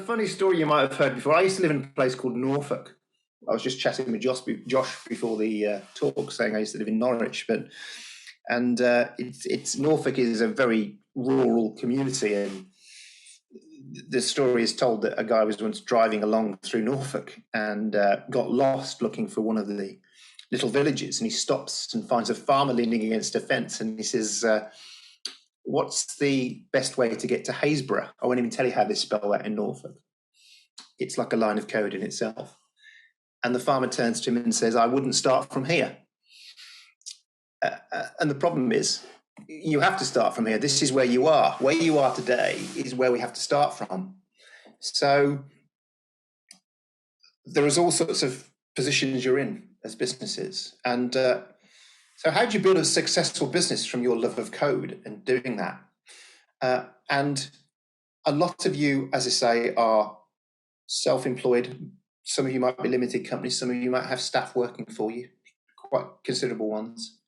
funny story you might have heard before. I used to live in a place called Norfolk. I was just chatting with Josh before the talk, saying I used to live in Norwich, it's Norfolk is a very rural community, and the story is told that a guy was once driving along through Norfolk and got lost looking for one of the little villages, and he stops and finds a farmer leaning against a fence, and he says, what's the best way to get to Haysborough? I won't even tell you how they spell that in Norfolk. It's like a line of code in itself. And the farmer turns to him and says, I wouldn't start from here. And the problem is, you have to start from here. This is where you are. Where you are today is where we have to start from. So there is all sorts of positions you're in as businesses. And so how do you build a successful business from your love of code and doing that? And a lot of you, as I say, are self-employed. Some of you might be limited companies. Some of you might have staff working for you, quite considerable ones.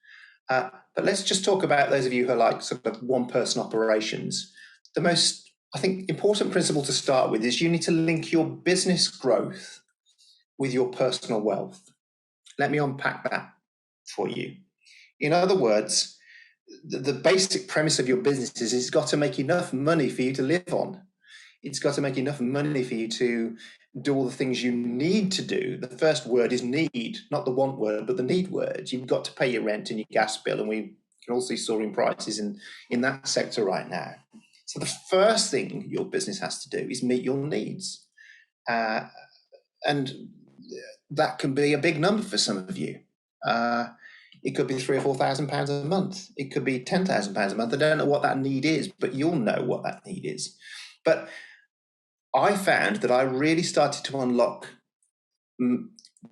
But let's just talk about those of you who are like sort of one-person operations. The most, I think, important principle to start with is you need to link your business growth with your personal wealth. Let me unpack that for you. In other words, the basic premise of your business is it's got to make enough money for you to live on. It's got to make enough money for you to do all the things you need to do. The first word is need, not the want word, but the need word. You've got to pay your rent and your gas bill, and we can all see soaring prices in that sector right now. So the first thing your business has to do is meet your needs. And that can be a big number for some of you. It could be £3,000 or £4,000 a month. It could be £10,000 a month. I don't know what that need is, but you'll know what that need is. But I found that I really started to unlock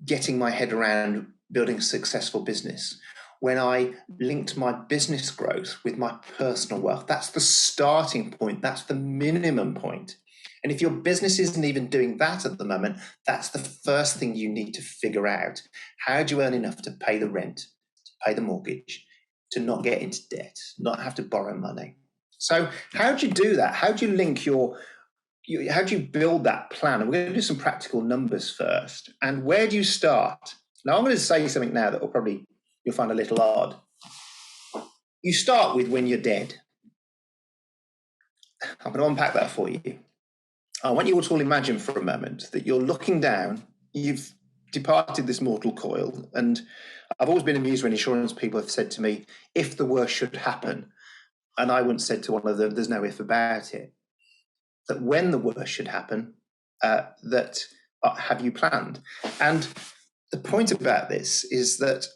getting my head around building a successful business when I linked my business growth with my personal wealth. That's the starting point. That's the minimum point. And if your business isn't even doing that at the moment, that's the first thing you need to figure out. How do you earn enough to pay the rent, to pay the mortgage, to not get into debt, not have to borrow money? So how do you do that? How do you link how do you build that plan? And we're going to do some practical numbers first. And where do you start? Now, I'm going to say something now that you'll find a little odd. You start with when you're dead. I'm going to unpack that for you. I want you all to imagine for a moment that you're looking down, you've departed this mortal coil. And I've always been amused when insurance people have said to me, if the worst should happen, and I once said to one of them, there's no if about it. That when the worst should happen, have you planned? And the point about this is that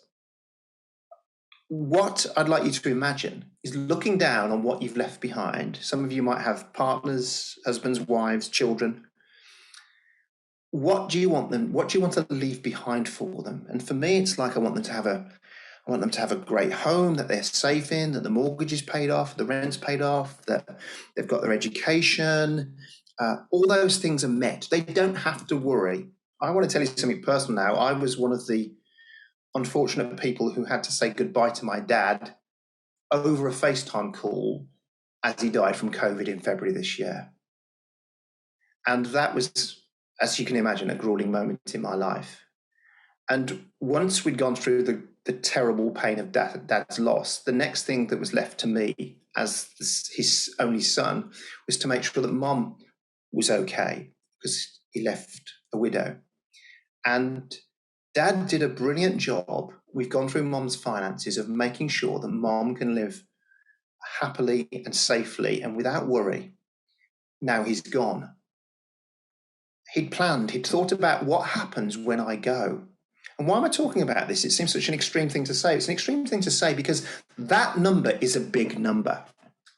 what I'd like you to imagine is looking down on what you've left behind. Some of you might have partners, husbands, wives, children. What do you want to leave behind for them? And for me, it's like I want them to have a great home that they're safe in, that the mortgage is paid off, the rent's paid off, that they've got their education. All those things are met. They don't have to worry. I want to tell you something personal now. I was one of the unfortunate people who had to say goodbye to my dad over a FaceTime call as he died from COVID in February this year. And that was, as you can imagine, a grueling moment in my life. And once we'd gone through the terrible pain of dad's loss, the next thing that was left to me as his only son was to make sure that mom was okay, because he left a widow. And dad did a brilliant job. We've gone through mom's finances of making sure that mom can live happily and safely and without worry. Now he's gone. He'd thought about what happens when I go. And why am I talking about this? It seems such an extreme thing to say. It's an extreme thing to say because that number is a big number.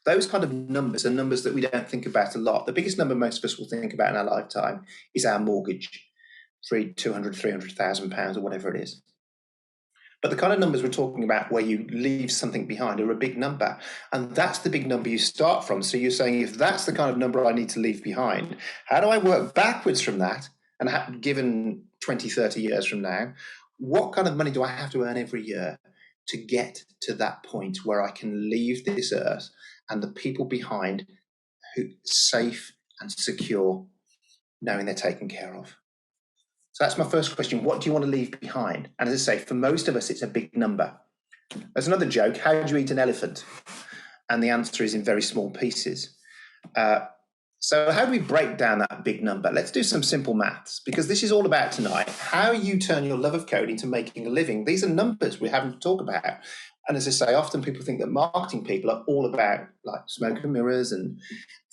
Those kind of numbers are numbers that we don't think about a lot. The biggest number most of us will think about in our lifetime is our mortgage, £300,000 or whatever it is. But the kind of numbers we're talking about where you leave something behind are a big number. And that's the big number you start from. So you're saying, if that's the kind of number I need to leave behind, how do I work backwards from that? And given 20, 30 years from now, what kind of money do I have to earn every year to get to that point where I can leave this earth and the people behind who safe and secure knowing they're taken care of. So that's my first question. What do you want to leave behind? And as I say, for most of us, it's a big number. There's another joke. How do you eat an elephant? And the answer is in very small pieces. So how do we break down that big number? Let's do some simple maths, because this is all about tonight. How you turn your love of code into making a living. These are numbers we're having to talk about. And as I say, often people think that marketing people are all about like smoke and mirrors and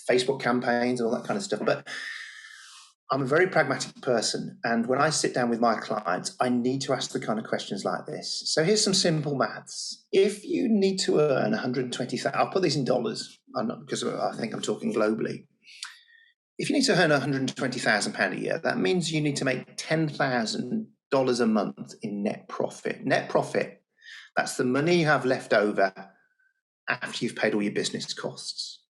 Facebook campaigns and all that kind of stuff. But I'm a very pragmatic person, and when I sit down with my clients, I need to ask the kind of questions like this. So here's some simple maths. If you need to earn 120,000, I'll put these in dollars, because I think I'm talking globally. If you need to earn £120,000 a year, that means you need to make $10,000 a month in net profit. Net profit, that's the money you have left over after you've paid all your business costs.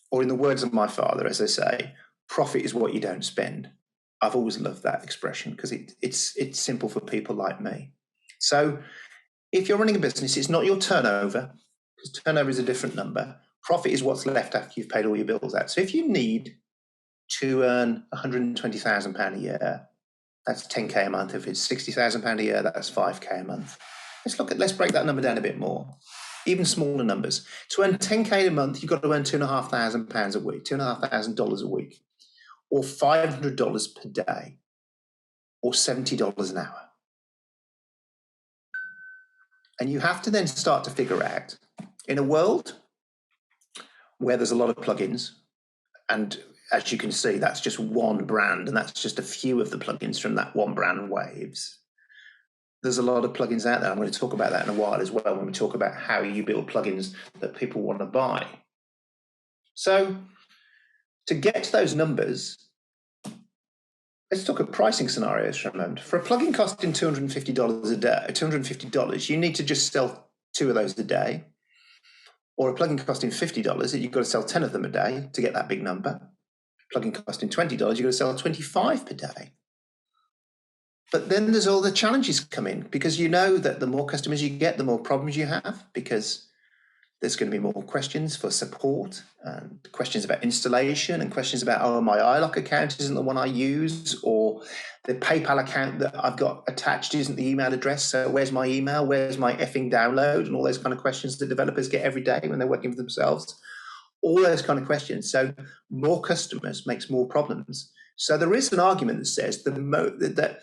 Or in the words of my father, as I say, profit is what you don't spend. I've always loved that expression because it's simple for people like me. So if you're running a business, it's not your turnover, because turnover is a different number. Profit is what's left after you've paid all your bills out. So if you need to earn £120,000 a year, that's 10k a month. If it's £60,000 a year, that's 5k a month. Let's break that number down a bit more. Even smaller numbers. To earn 10k a month, you've got to earn £2,500 a week, $2,500 a week, or $500 per day, or $70 an hour. And you have to then start to figure out, in a world where there's a lot of plugins, and as you can see, that's just one brand, and that's just a few of the plugins from that one brand Waves. There's a lot of plugins out there. I'm going to talk about that in a while as well, when we talk about how you build plugins that people want to buy. So to get to those numbers, let's talk at pricing scenarios for a moment. For a plugin costing $250 a day, $250, you need to just sell 2 of those a day. Or a plugin costing $50, you've got to sell 10 of them a day to get that big number. Plugin costing $20, you've got to sell 25 per day. But then there's all the challenges come in, because you know that the more customers you get, the more problems you have, because there's going to be more questions for support, and questions about installation, and questions about, oh, my iLock account isn't the one I use, or the PayPal account that I've got attached isn't the email address, so where's my email, where's my effing download, and all those kind of questions that developers get every day when they're working for themselves. All those kind of questions. So more customers makes more problems. So there is an argument that says that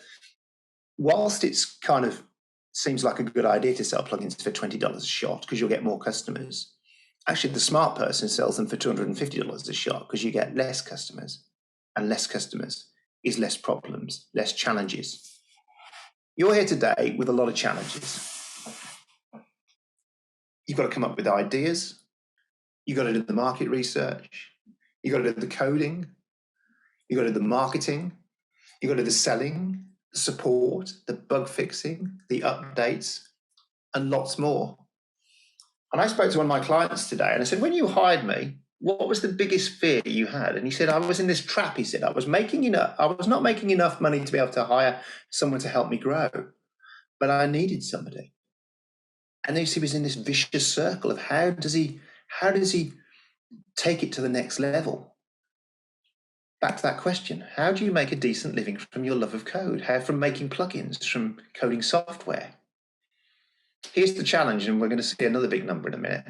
whilst it's kind of seems like a good idea to sell plugins for $20 a shot because you'll get more customers, actually the smart person sells them for $250 a shot because you get less customers, and less customers is less problems, less challenges. You're here today with a lot of challenges. You've got to come up with ideas. You've got to do the market research. You've got to do the coding. You've got to do the marketing. You've got to do the selling, the support, the bug fixing, the updates, and lots more. And I spoke to one of my clients today, and I said, when you hired me, what was the biggest fear you had? And he said, I was in this trap. He said, I was not making enough money to be able to hire someone to help me grow, but I needed somebody. And he was in this vicious circle of how does he take it to the next level? Back to that question, how do you make a decent living from your love of code? How from making plugins, from coding software? Here's the challenge, and we're going to see another big number in a minute.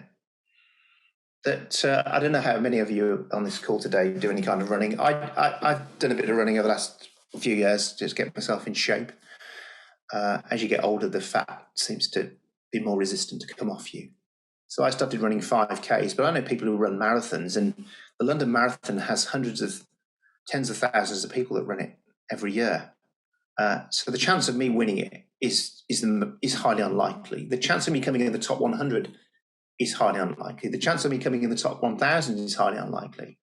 That I don't know how many of you on this call today do any kind of running. I've done a bit of running over the last few years, just get myself in shape. As you get older, the fat seems to be more resistant to come off you. So I started running 5Ks, but I know people who run marathons, and the London Marathon has tens of thousands of people that run it every year. So the chance of me winning it is highly unlikely. The chance of me coming in the top 100 is highly unlikely. The chance of me coming in the top 1,000 is highly unlikely.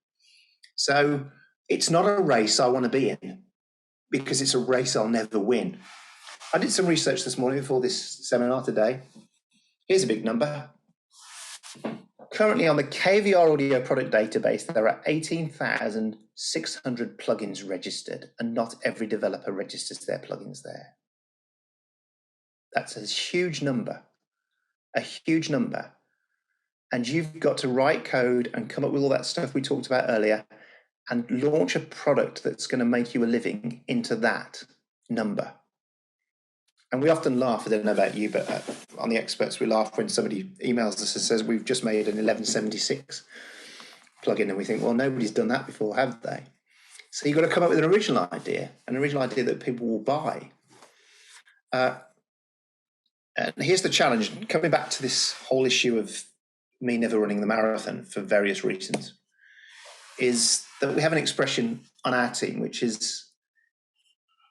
So it's not a race I want to be in, because it's a race I'll never win. I did some research this morning before this seminar today. Here's a big number. Currently on the KVR Audio product database, there are 18,600 plugins registered, and not every developer registers their plugins there. That's a huge number, And you've got to write code and come up with all that stuff we talked about earlier and launch a product that's going to make you a living into that number. And we often laugh, I don't know about you, but on the experts, we laugh when somebody emails us and says, we've just made an 1176 plugin, and we think, well, nobody's done that before, have they? So you've got to come up with an original idea that people will buy. And here's the challenge, coming back to this whole issue of me never running the marathon for various reasons, is that we have an expression on our team, which is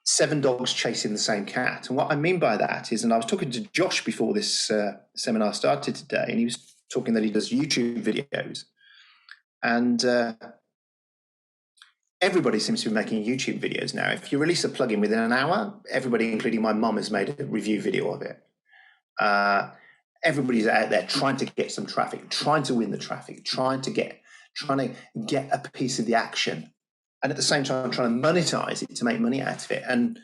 7 dogs chasing the same cat. And what I mean by that is, and I was talking to Josh before this seminar started today, and he was talking that he does YouTube videos. And everybody seems to be making YouTube videos now. If you release a plugin within an hour, everybody, including my mum, has made a review video of it. Everybody's out there trying to get some traffic, trying to win the traffic, trying to get a piece of the action, and at the same time trying to monetize it to make money out of it. And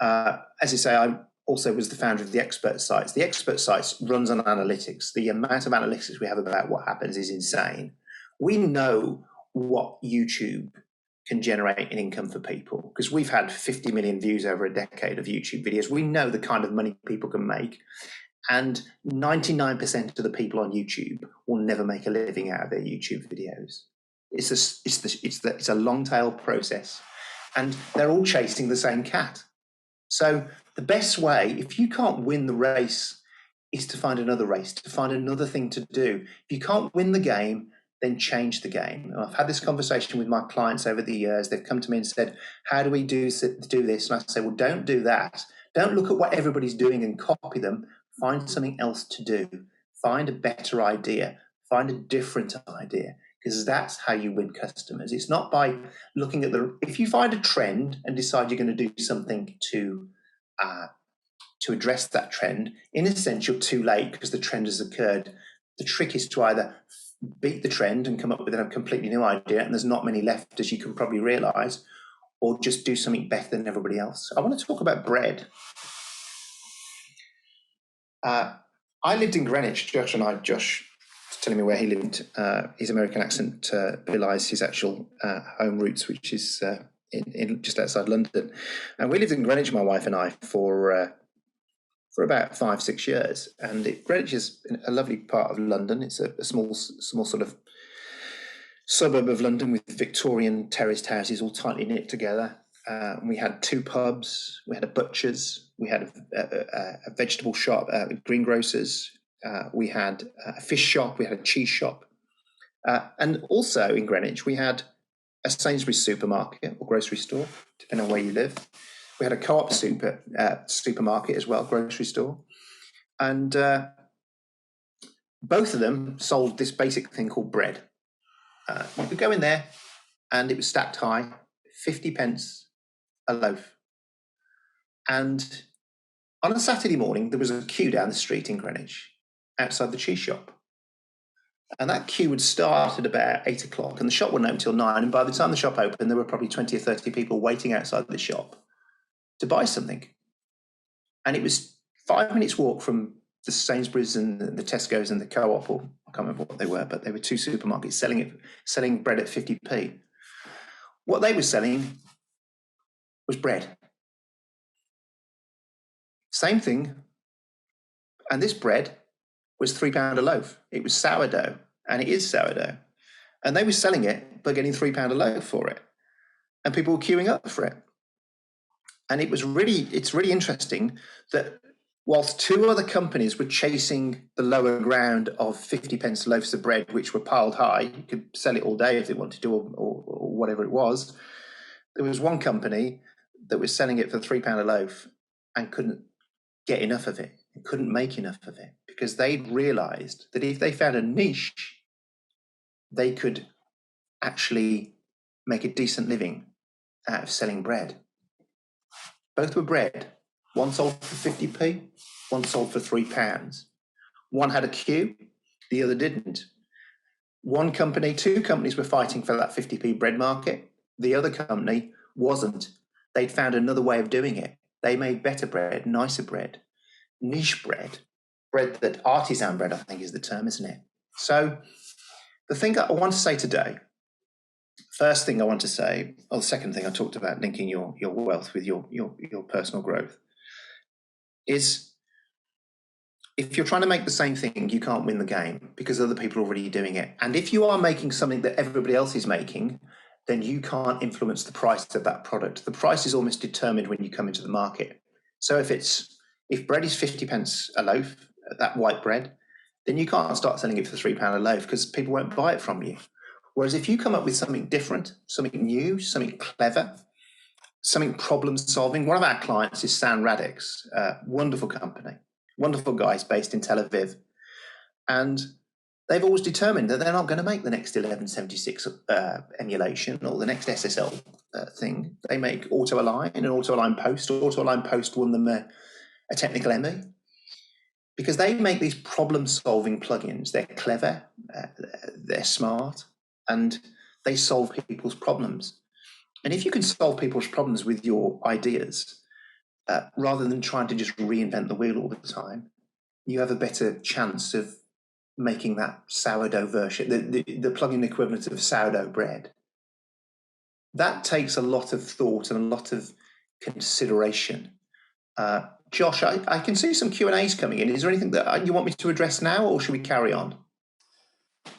as I say, I also was the founder of the Expert Sites. The Expert Sites runs on analytics. The amount of analytics we have about what happens is insane. We know what YouTube can generate in income for people, because we've had 50 million views over a decade of YouTube videos. We know the kind of money people can make. And 99% of the people on YouTube will never make a living out of their YouTube videos. It's a long tail process, and they're all chasing the same cat. So the best way, if you can't win the race, is to find another race, to find another thing to do. If you can't win the game, then change the game. And I've had this conversation with my clients over the years. They've come to me and said, how do we do this? And I say, well, don't do that. Don't look at what everybody's doing and copy them. Find something else to do. Find a better idea. Find a different idea, because that's how you win customers. It's not by looking at if you find a trend and decide you're going to do something to address that trend, in a sense, you're too late because the trend has occurred. The trick is to either beat the trend and come up with a completely new idea, and there's not many left, as you can probably realize, or just do something better than everybody else. I want to talk about bread. I lived in Greenwich. Josh telling me where he lived. His American accent belies his actual home roots, which is in just outside London. And we lived in Greenwich, my wife and I, for about 5-6 years. And Greenwich is a lovely part of London. It's a small sort of suburb of London with Victorian terraced houses all tightly knit together. We had 2 pubs, we had a butcher's, we had a vegetable shop, greengrocers, we had a fish shop, we had a cheese shop. And also in Greenwich, we had a Sainsbury's supermarket or grocery store, depending on where you live. We had a Co-op supermarket as well, grocery store. And both of them sold this basic thing called bread. You could go in there and it was stacked high, 50 pence a loaf. And on a Saturday morning, there was a queue down the street in Greenwich outside the cheese shop. And that queue would start at about 8 o'clock, and the shop wouldn't open until 9. And by the time the shop opened, there were probably 20 or 30 people waiting outside the shop to buy something. And it was 5 minutes walk from the Sainsbury's and the Tesco's and the Co-op, or I can't remember what they were, but they were 2 supermarkets selling bread at 50p. What they were selling was bread. Same thing. And this bread was £3 a loaf. It was sourdough, and it is sourdough. And they were selling it by getting £3 a loaf for it. And people were queuing up for it. And it's really interesting that whilst 2 other companies were chasing the lower ground of 50 pence loaves of bread, which were piled high, you could sell it all day if they wanted to, or whatever it was, there was one company that was selling it for £3 a loaf and couldn't get enough of it, and couldn't make enough of it, because they'd realized that if they found a niche, they could actually make a decent living out of selling bread. Both were bread. One sold for 50p, one sold for £3. One had a queue, the other didn't. 2 companies were fighting for that 50p bread market. The other company wasn't. They'd found another way of doing it. They made better bread, nicer bread, niche bread that artisan bread, I think is the term, isn't it? So the thing I want to say today, first thing I want to say, or the second thing I talked about, linking your wealth with your personal growth, is if you're trying to make the same thing, you can't win the game because other people are already doing it. And if you are making something that everybody else is making, then you can't influence the price of that product. The price is almost determined when you come into the market. So if bread is 50 pence a loaf, that white bread, then you can't start selling it for £3 a loaf because people won't buy it from you. Whereas if you come up with something different, something new, something clever, something problem solving. One of our clients is Sound Radix, wonderful company, wonderful guys based in Tel Aviv. And they've always determined that they're not going to make the next 1176 emulation or the next SSL thing. They make Auto Align and Auto Align Post. Auto Align Post won them a technical Emmy because they make these problem-solving plugins. They're clever, they're smart, and they solve people's problems. And if you can solve people's problems with your ideas, rather than trying to just reinvent the wheel all the time, you have a better chance of making that sourdough version, the plug-in equivalent of sourdough bread. That takes a lot of thought and a lot of consideration. Josh, I can see some Q&As coming in. Is there anything that you want me to address now, or should we carry on?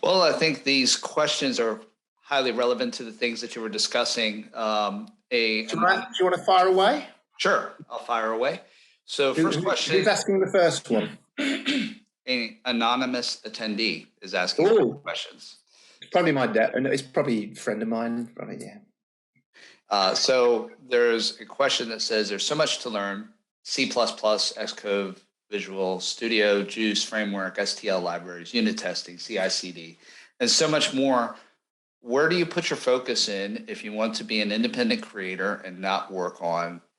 Well, I think these questions are highly relevant to the things that you were discussing. Do you want to fire away? Sure, I'll fire away. So first question. Who's asking the first one? An anonymous attendee is asking questions. It's probably my dad, and it's probably a friend of mine. Probably, yeah. So there's a question that says, there's so much to learn: C++, Xcode, Visual Studio, Juice, Framework, STL libraries, unit testing, CI/CD, and so much more. Where do you put your focus in if you want to be an independent creator and not work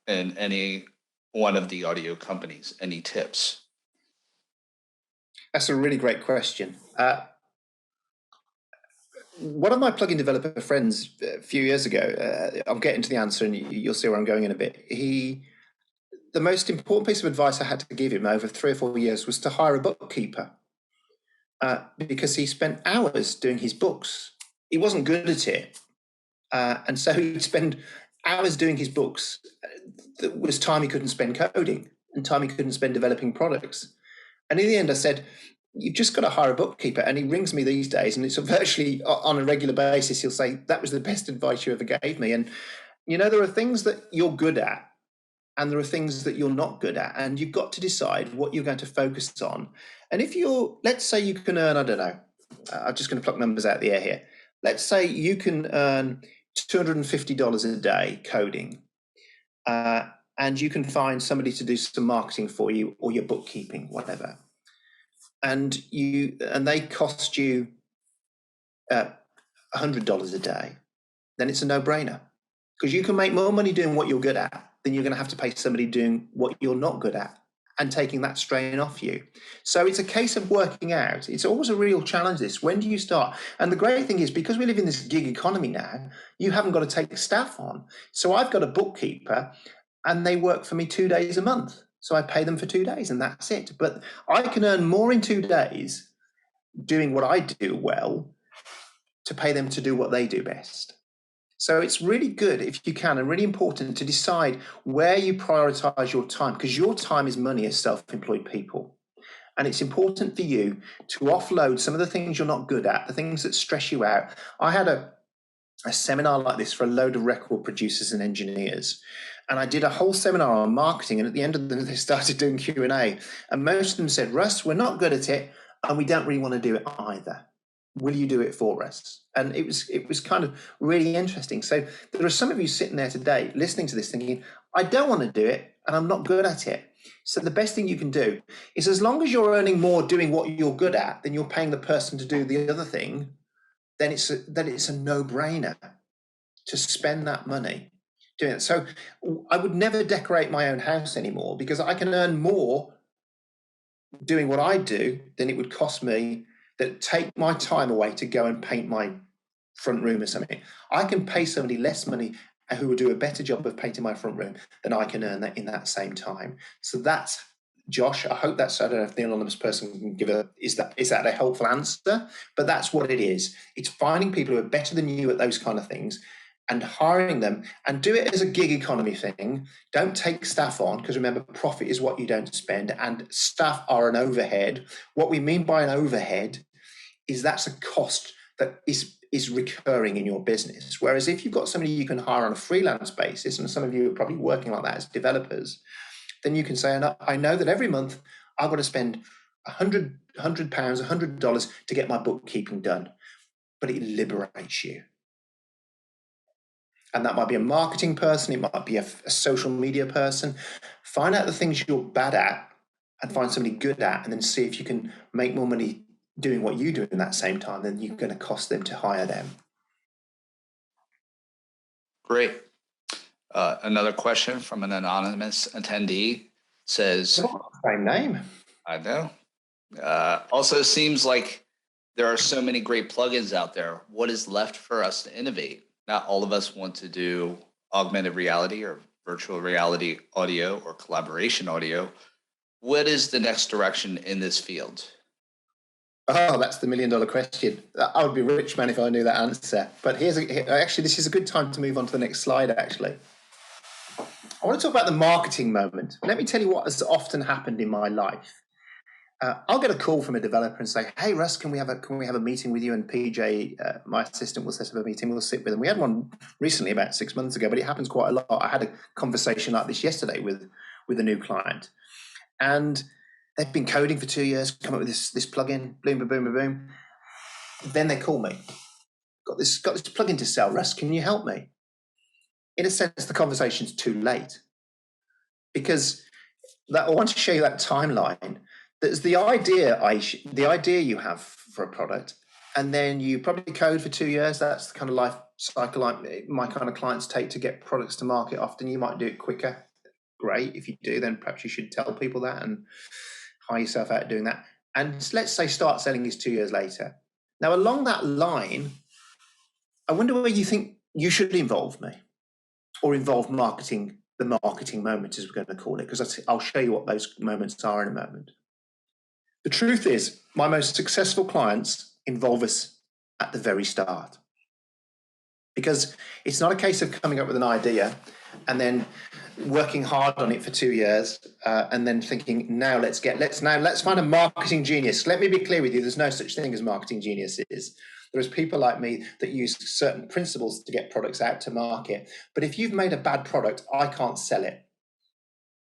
in any one of the audio companies? Any tips? That's a really great question. One of my plugin developer friends a few years ago, I'll get into the answer and you'll see where I'm going in a bit. The most important piece of advice I had to give him over 3 or 4 years was to hire a bookkeeper, because he spent hours doing his books. He wasn't good at it. And so he'd spend hours doing his books. That was time he couldn't spend coding and time he couldn't spend developing products. And in the end, I said, you've just got to hire a bookkeeper. And he rings me these days, and it's virtually on a regular basis. He'll say, that was the best advice you ever gave me. And, there are things that you're good at, and there are things that you're not good at. And you've got to decide what you're going to focus on. And if let's say you can earn, I don't know, I'm just going to pluck numbers out of the air here. Let's say you can earn $250 a day coding, and you can find somebody to do some marketing for you or your bookkeeping, whatever. And they cost you $100 a day, then it's a no-brainer, because you can make more money doing what you're good at than you're going to have to pay somebody doing what you're not good at and taking that strain off you. So it's a case of working out. It's always a real challenge, this. When do you start? And the great thing is, because we live in this gig economy now, you haven't got to take staff on. So I've got a bookkeeper, and they work for me 2 days a month. So I pay them for 2 days, and that's it. But I can earn more in 2 days doing what I do well to pay them to do what they do best. So it's really good, if you can, and really important to decide where you prioritize your time, because your time is money as self-employed people. And it's important for you to offload some of the things you're not good at, the things that stress you out. I had a seminar like this for a load of record producers and engineers. And I did a whole seminar on marketing. And at the end of it, they started doing Q&A. And most of them said, Russ, we're not good at it, and we don't really want to do it either. Will you do it for us? And it was kind of really interesting. So there are some of you sitting there today listening to this thinking, I don't want to do it, and I'm not good at it. So the best thing you can do is, as long as you're earning more doing what you're good at than you're paying the person to do the other thing, then it's a no-brainer to spend that money doing it. So I would never decorate my own house anymore, because I can earn more doing what I do than it would cost me that take my time away to go and paint my front room or something. I can pay somebody less money who will do a better job of painting my front room than I can earn that in that same time. So that's Josh, I hope that's, I don't know if the anonymous person can give is that a helpful answer? But that's what it is. It's finding people who are better than you at those kind of things and hiring them, and do it as a gig economy thing. Don't take staff on, because remember, profit is what you don't spend, and staff are an overhead. What we mean by an overhead is that's a cost that is recurring in your business. Whereas if you've got somebody you can hire on a freelance basis, and some of you are probably working like that as developers, then you can say, I know that every month I've got to spend £100, $100 to get my bookkeeping done. But it liberates you. And that might be a marketing person, it might be a social media person. Find out the things you're bad at and find somebody good at, and then see if you can make more money doing what you do in that same time than you're going to cost them to hire them. Great. Another question from an anonymous attendee says, same name. I know. Also seems like there are so many great plugins out there. What is left for us to innovate? Not all of us want to do augmented reality or virtual reality audio or collaboration audio. What is the next direction in this field? Oh, that's the $1 million question. I would be a rich man if I knew that answer. But actually, this is a good time to move on to the next slide, actually. I want to talk about the marketing moment. Let me tell you what has often happened in my life. I'll get a call from a developer and say, "Hey, Russ, can we have a meeting with you?" And PJ, my assistant, will set up a meeting. We'll sit with them. We had one recently about 6 months ago, but it happens quite a lot. I had a conversation like this yesterday with a new client, and they've been coding for 2 years, come up with this plugin, boom, boom, boom, boom, boom. Then they call me. Got this plugin to sell, Russ. Can you help me? In a sense, the conversation's too late, because I want to show you that timeline. There's the idea you have for a product, and then you probably code for 2 years. That's the kind of life cycle my kind of clients take to get products to market. Often you might do it quicker. Great. If you do, then perhaps you should tell people that and hire yourself out doing that. And let's say start selling is 2 years later. Now, along that line, I wonder where you think you should involve me, or involve marketing, the marketing moment, as we're going to call it, because I'll show you what those moments are in a moment. The truth is, my most successful clients involve us at the very start, because it's not a case of coming up with an idea and then working hard on it for 2 years and then thinking, let's find a marketing genius. Let me be clear with you, there's no such thing as marketing geniuses. There's people like me that use certain principles to get products out to market. But if you've made a bad product, I can't sell it.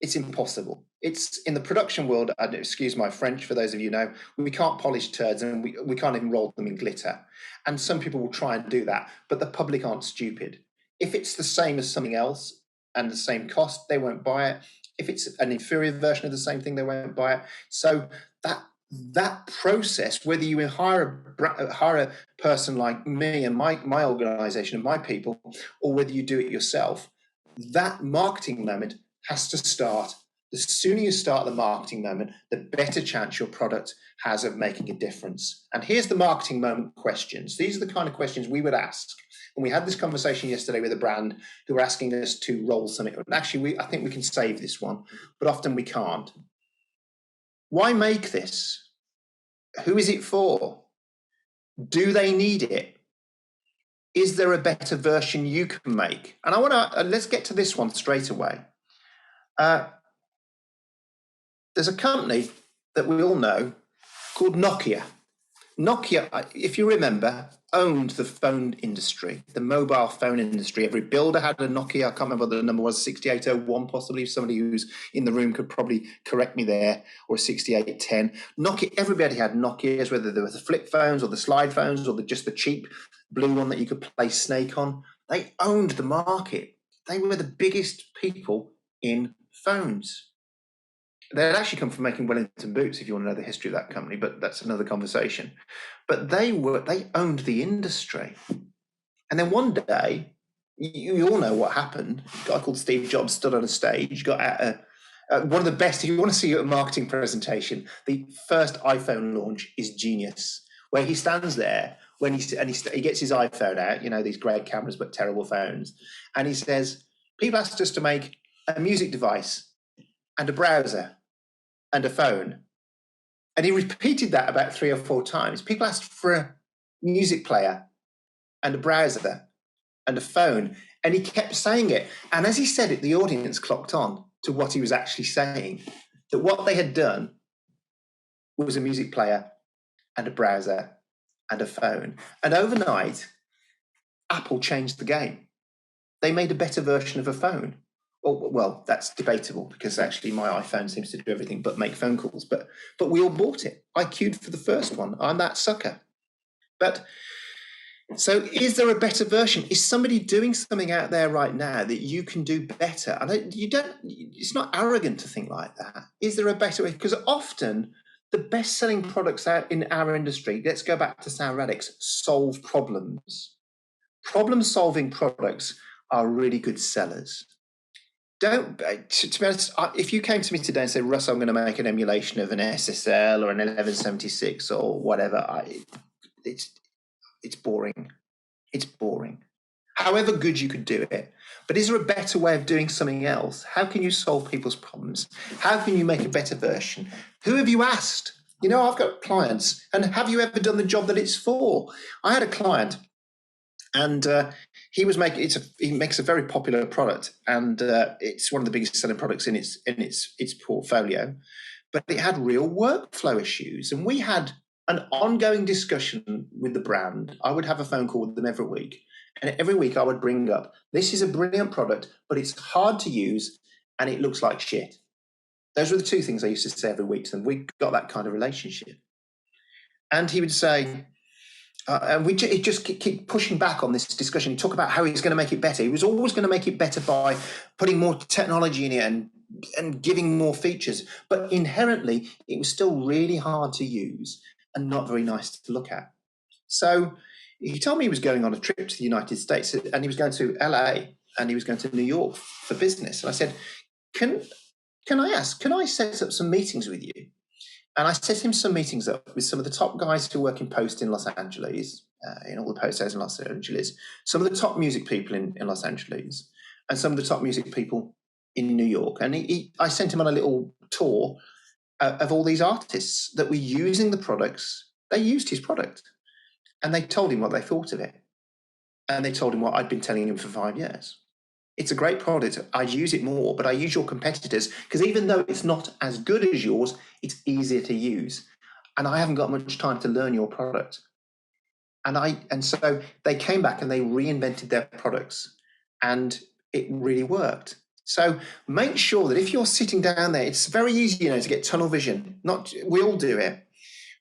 It's impossible. It's in the production world, excuse my French, for those of you who know, we can't polish turds, and we can't even roll them in glitter. And some people will try and do that, but the public aren't stupid. If it's the same as something else and the same cost, they won't buy it. If it's an inferior version of the same thing, they won't buy it. So that process, whether you hire a person like me and my organization and my people, or whether you do it yourself, that marketing moment has to start. The sooner you start the marketing moment, the better chance your product has of making a difference. And here's the marketing moment questions. These are the kind of questions we would ask. And we had this conversation yesterday with a brand who were asking us to roll something. Actually, I think we can save this one, but often we can't. Why make this? Who is it for? Do they need it? Is there a better version you can make? And I want to, let's get to this one straight away. There's a company that we all know called Nokia. Nokia, if you remember, owned the phone industry, the mobile phone industry. Every builder had a Nokia. I can't remember what the number was, 6801 possibly. Somebody who's in the room could probably correct me there, or 6810. Nokia, everybody had Nokias, whether they were the flip phones or the slide phones or just the cheap blue one that you could play Snake on. They owned the market. They were the biggest people in phones. They had actually come from making Wellington boots, if you want to know the history of that company, but that's another conversation. But they owned the industry. And then one day, you all know what happened. A guy called Steve Jobs stood on a stage, got at one of the best, if you want to see a marketing presentation, the first iPhone launch is genius, where he stands there when he gets his iPhone out, you know, these great cameras but terrible phones, and he says, people asked us to make a music device and a browser. and a phone. And he repeated that about 3 or 4 times. People asked for a music player and a browser and a phone, and he kept saying it. And as he said it, the audience clocked on to what he was actually saying, that what they had done was a music player and a browser and a phone. And overnight, Apple changed the game. They made a better version of a phone. Well, that's debatable, because actually my iPhone seems to do everything but make phone calls. But we all bought it. I queued for the first one. I'm that sucker. But so is there a better version? Is somebody doing something out there right now that you can do better? And it's not arrogant to think like that. Is there a better way? Because often the best-selling products out in our industry, let's go back to Sound Radix, solve problems. Problem-solving products are really good sellers. To be honest, if you came to me today and said, Russ, I'm going to make an emulation of an SSL or an 1176 or whatever, it's boring. It's boring. However good you could do it. But is there a better way of doing something else? How can you solve people's problems? How can you make a better version? Who have you asked? You know, I've got clients, and have you ever done the job that it's for? I had a client, and he makes a very popular product, and it's one of the biggest selling products in its portfolio. But it had real workflow issues, and we had an ongoing discussion with the brand. I would have a phone call with them every week, and every week I would bring up, this is a brilliant product, but it's hard to use and it looks like shit. Those were the 2 things I used to say every week to them. We got that kind of relationship. And he would say, and we just keep pushing back on this discussion. He talked about how he's going to make it better. He was always going to make it better by putting more technology in it and giving more features. But inherently, it was still really hard to use and not very nice to look at. So he told me he was going on a trip to the United States, and he was going to LA and he was going to New York for business. And I said, can I set up some meetings with you? And I set him some meetings up with some of the top guys who work in post in Los Angeles, in all the post houses in Los Angeles, some of the top music people in Los Angeles, and some of the top music people in New York. And I sent him on a little tour of all these artists that were using the products. They used his product, and they told him what they thought of it. And they told him what I'd been telling him for 5 years. It's a great product. I'd use it more, but I use your competitors, because even though it's not as good as yours, it's easier to use. And I haven't got much time to learn your product. And so they came back and they reinvented their products, and it really worked. So make sure that if you're sitting down there, it's very easy, to get tunnel vision. We all do it,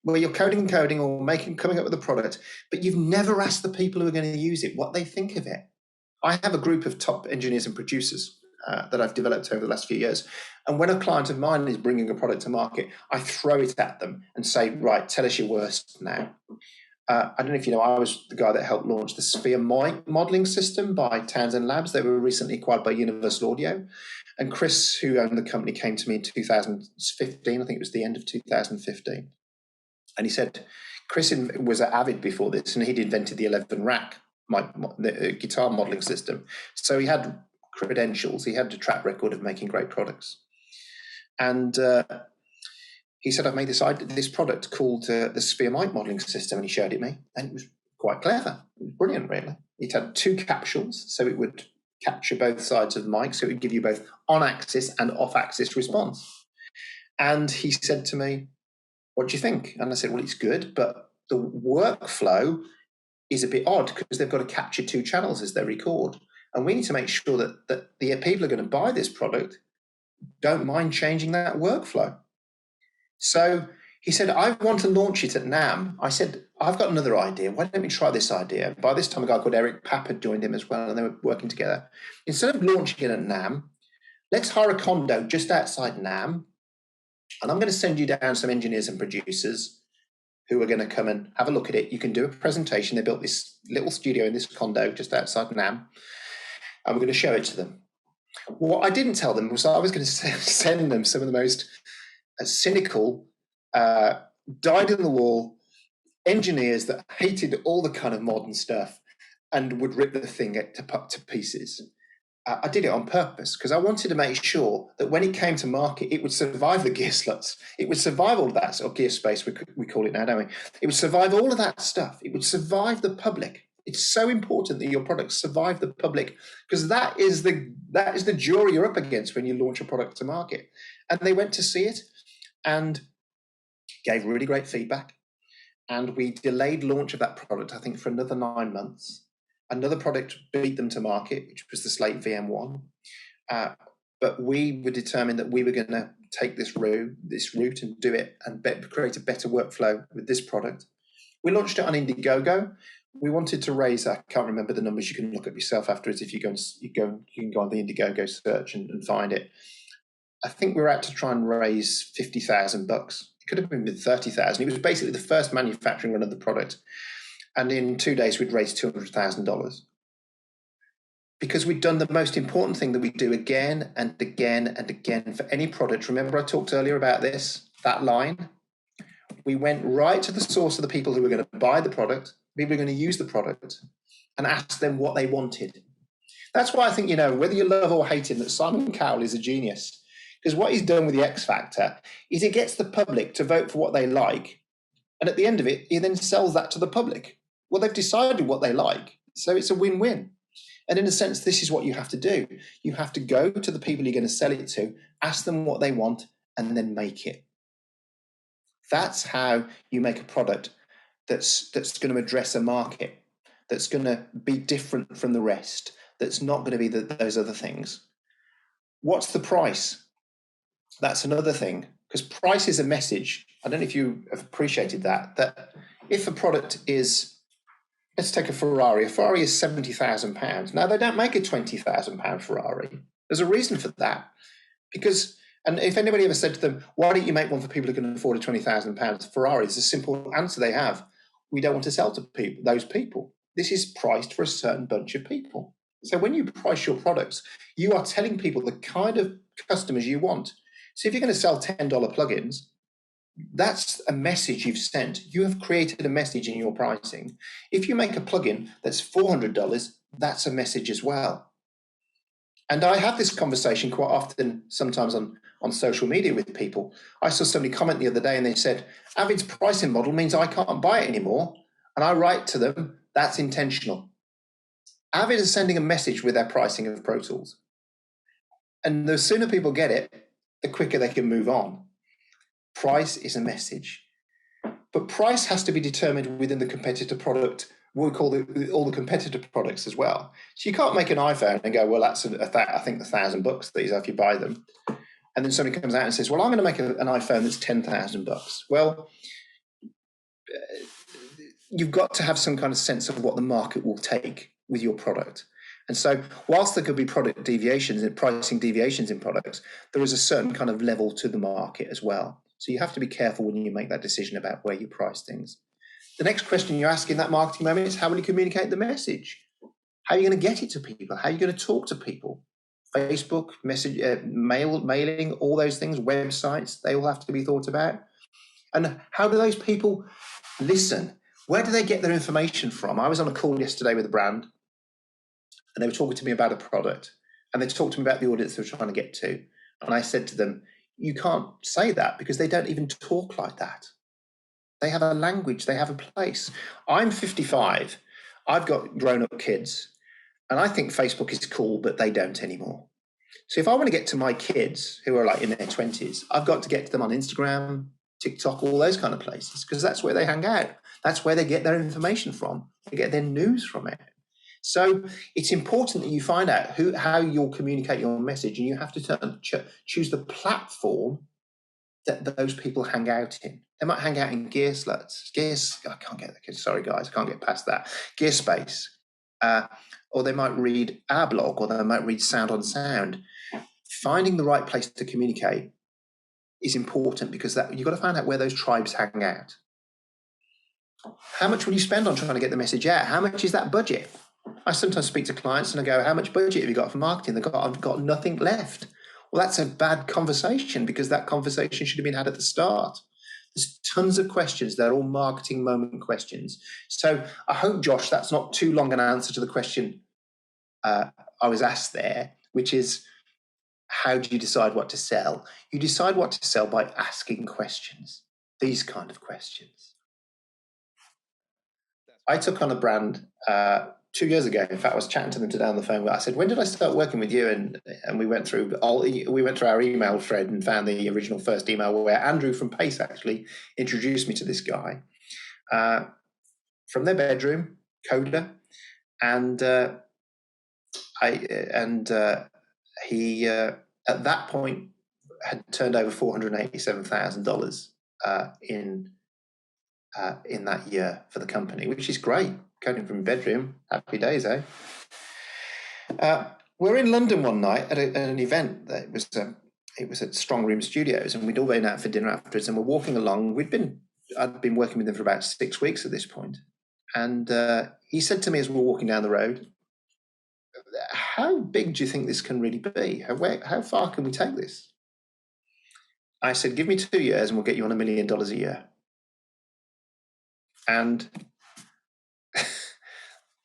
where you're coding or coming up with a product, but you've never asked the people who are going to use it what they think of it. I have a group of top engineers and producers that I've developed over the last few years. And when a client of mine is bringing a product to market, I throw it at them and say, right, tell us your worst now. I don't know if you know, I was the guy that helped launch the Sphere modeling system by Townsend Labs. They were recently acquired by Universal Audio. And Chris, who owned the company, came to me in 2015. I think it was the end of 2015. And he said, Chris was at Avid before this, and he'd invented the 11 rack, the guitar modeling system. So he had credentials. He had a track record of making great products. And he said, I've made this product called the Sphere mic modeling system, and he showed it me, and it was quite clever. It was brilliant, really. It had 2 capsules, so it would capture both sides of the mic, so it would give you both on-axis and off-axis response. And he said to me, what do you think? And I said, well, it's good, but the workflow is a bit odd, because they've got to capture 2 channels as they record. And we need to make sure that the people who are going to buy this product don't mind changing that workflow. So he said, I want to launch it at NAMM. I said, I've got another idea. Why don't we try this idea? By this time, a guy called Eric Papp had joined him as well, and they were working together. Instead of launching it at NAMM, let's hire a condo just outside NAMM, and I'm going to send you down some engineers and producers who are going to come and have a look at it. You can do a presentation. They built this little studio in this condo just outside NAMM, and we're going to show it to them. What I didn't tell them was I was going to send them some of the most cynical, dyed-in-the-wall engineers that hated all the kind of modern stuff and would rip the thing to pieces. I did it on purpose because I wanted to make sure that when it came to market, it would survive the gear sluts. It would survive all of that sort of gear space, we call it now, don't we? It would survive all of that stuff. It would survive the public. It's so important that your products survive the public because that is the jury you're up against when you launch a product to market. And they went to see it and gave really great feedback. And we delayed launch of that product, I think, for another 9 months. Another product beat them to market, which was the Slate VM1. But we were determined that we were going to take this route and do it and create a better workflow with this product. We launched it on Indiegogo. We wanted to raise, I can't remember the numbers, you can look up yourself afterwards if you can go on the Indiegogo search and find it. I think we were out to try and raise $50,000. It could have been with 30,000. It was basically the first manufacturing run of the product. And in 2 days, we'd raised $200,000 because we'd done the most important thing that we do again and again and again for any product. Remember, I talked earlier about that line. We went right to the source of the people who were going to buy the product, people who were going to use the product, and asked them what they wanted. That's why I think, whether you love or hate him, that Simon Cowell is a genius. Because what he's done with the X Factor is he gets the public to vote for what they like. And at the end of it, he then sells that to the public. Well, they've decided what they like, so it's a win-win. And in a sense, this is what you have to do. You have to go to the people you're going to sell it to, ask them what they want, and then make it. That's how you make a product that's going to address a market, that's going to be different from the rest, that's not going to be those other things. What's the price? That's another thing, because price is a message. I don't know if you have appreciated that if a product is, let's take a Ferrari. A Ferrari is £70,000. Now, they don't make a £20,000 Ferrari. There's a reason for that. And if anybody ever said to them, why don't you make one for people who can afford a £20,000 Ferrari? It's a simple answer they have. We don't want to sell to those people. This is priced for a certain bunch of people. So when you price your products, you are telling people the kind of customers you want. So if you're going to sell $10 plugins, that's a message you've sent. You have created a message in your pricing. If you make a plugin that's $400, that's a message as well. And I have this conversation quite often, sometimes on social media with people. I saw somebody comment the other day and they said, Avid's pricing model means I can't buy it anymore. And I write to them, that's intentional. Avid is sending a message with their pricing of Pro Tools. And the sooner people get it, the quicker they can move on. Price is a message. But price has to be determined within the competitor product. We call all the competitor products as well. So you can't make an iPhone and go, well, that's I think $1,000 these are if you buy them. And then somebody comes out and says, well, I'm going to make an iPhone that's $10,000. Well, you've got to have some kind of sense of what the market will take with your product. And so whilst there could be product deviations and pricing deviations in products, there is a certain kind of level to the market as well. So you have to be careful when you make that decision about where you price things. The next question you ask in that marketing moment is, how will you communicate the message? How are you going to get it to people? How are you going to talk to people? Facebook, message, mailing, all those things, websites, they all have to be thought about. And how do those people listen? Where do they get their information from? I was on a call yesterday with a brand, and they were talking to me about a product, and they talked to me about the audience they were trying to get to. And I said to them, you can't say that because they don't even talk like that. They have a language, they have a place. I'm 55, I've got grown-up kids, and I think Facebook is cool, but they don't anymore. So if I want to get to my kids who are like in their 20s, I've got to get to them on Instagram, TikTok, all those kind of places, because that's where they hang out. That's where they get their information from. They get their news from it. So it's important that you find out how you'll communicate your message, and you have to choose the platform that those people hang out in. They might hang out in Gear Sluts. I can't get that. Sorry, guys, I can't get past that. Gear Space. Or they might read our blog, or they might read Sound on Sound. Finding the right place to communicate is important, because you've got to find out where those tribes hang out. How much will you spend on trying to get the message out? How much is that budget? I sometimes speak to clients and I go, how much budget have you got for marketing? They go, I've got nothing left. Well, that's a bad conversation, because that conversation should have been had at the start. There's tons of questions. They're all marketing moment questions. So I hope, Josh, that's not too long an answer to the question I was asked there, which is, how do you decide what to sell? You decide what to sell by asking questions, these kind of questions. I took on a brand 2 years ago. In fact, I was chatting to them today on the phone. I said, when did I start working with you? And we went through our email thread and found the original first email where Andrew from Pace actually introduced me to this guy from their bedroom, coder, and he at that point had turned over $487,000 in that year for the company, which is great. Coding from bedroom, happy days, eh? We're in London one night at an event that it was at Strong Room Studios, and we'd all been out for dinner afterwards, and we're walking along. I'd been working with them for about 6 weeks at this point, and he said to me as we were walking down the road, "How big do you think this can really be? How far can we take this?" I said, "Give me 2 years and we'll get you on $1 million a year." And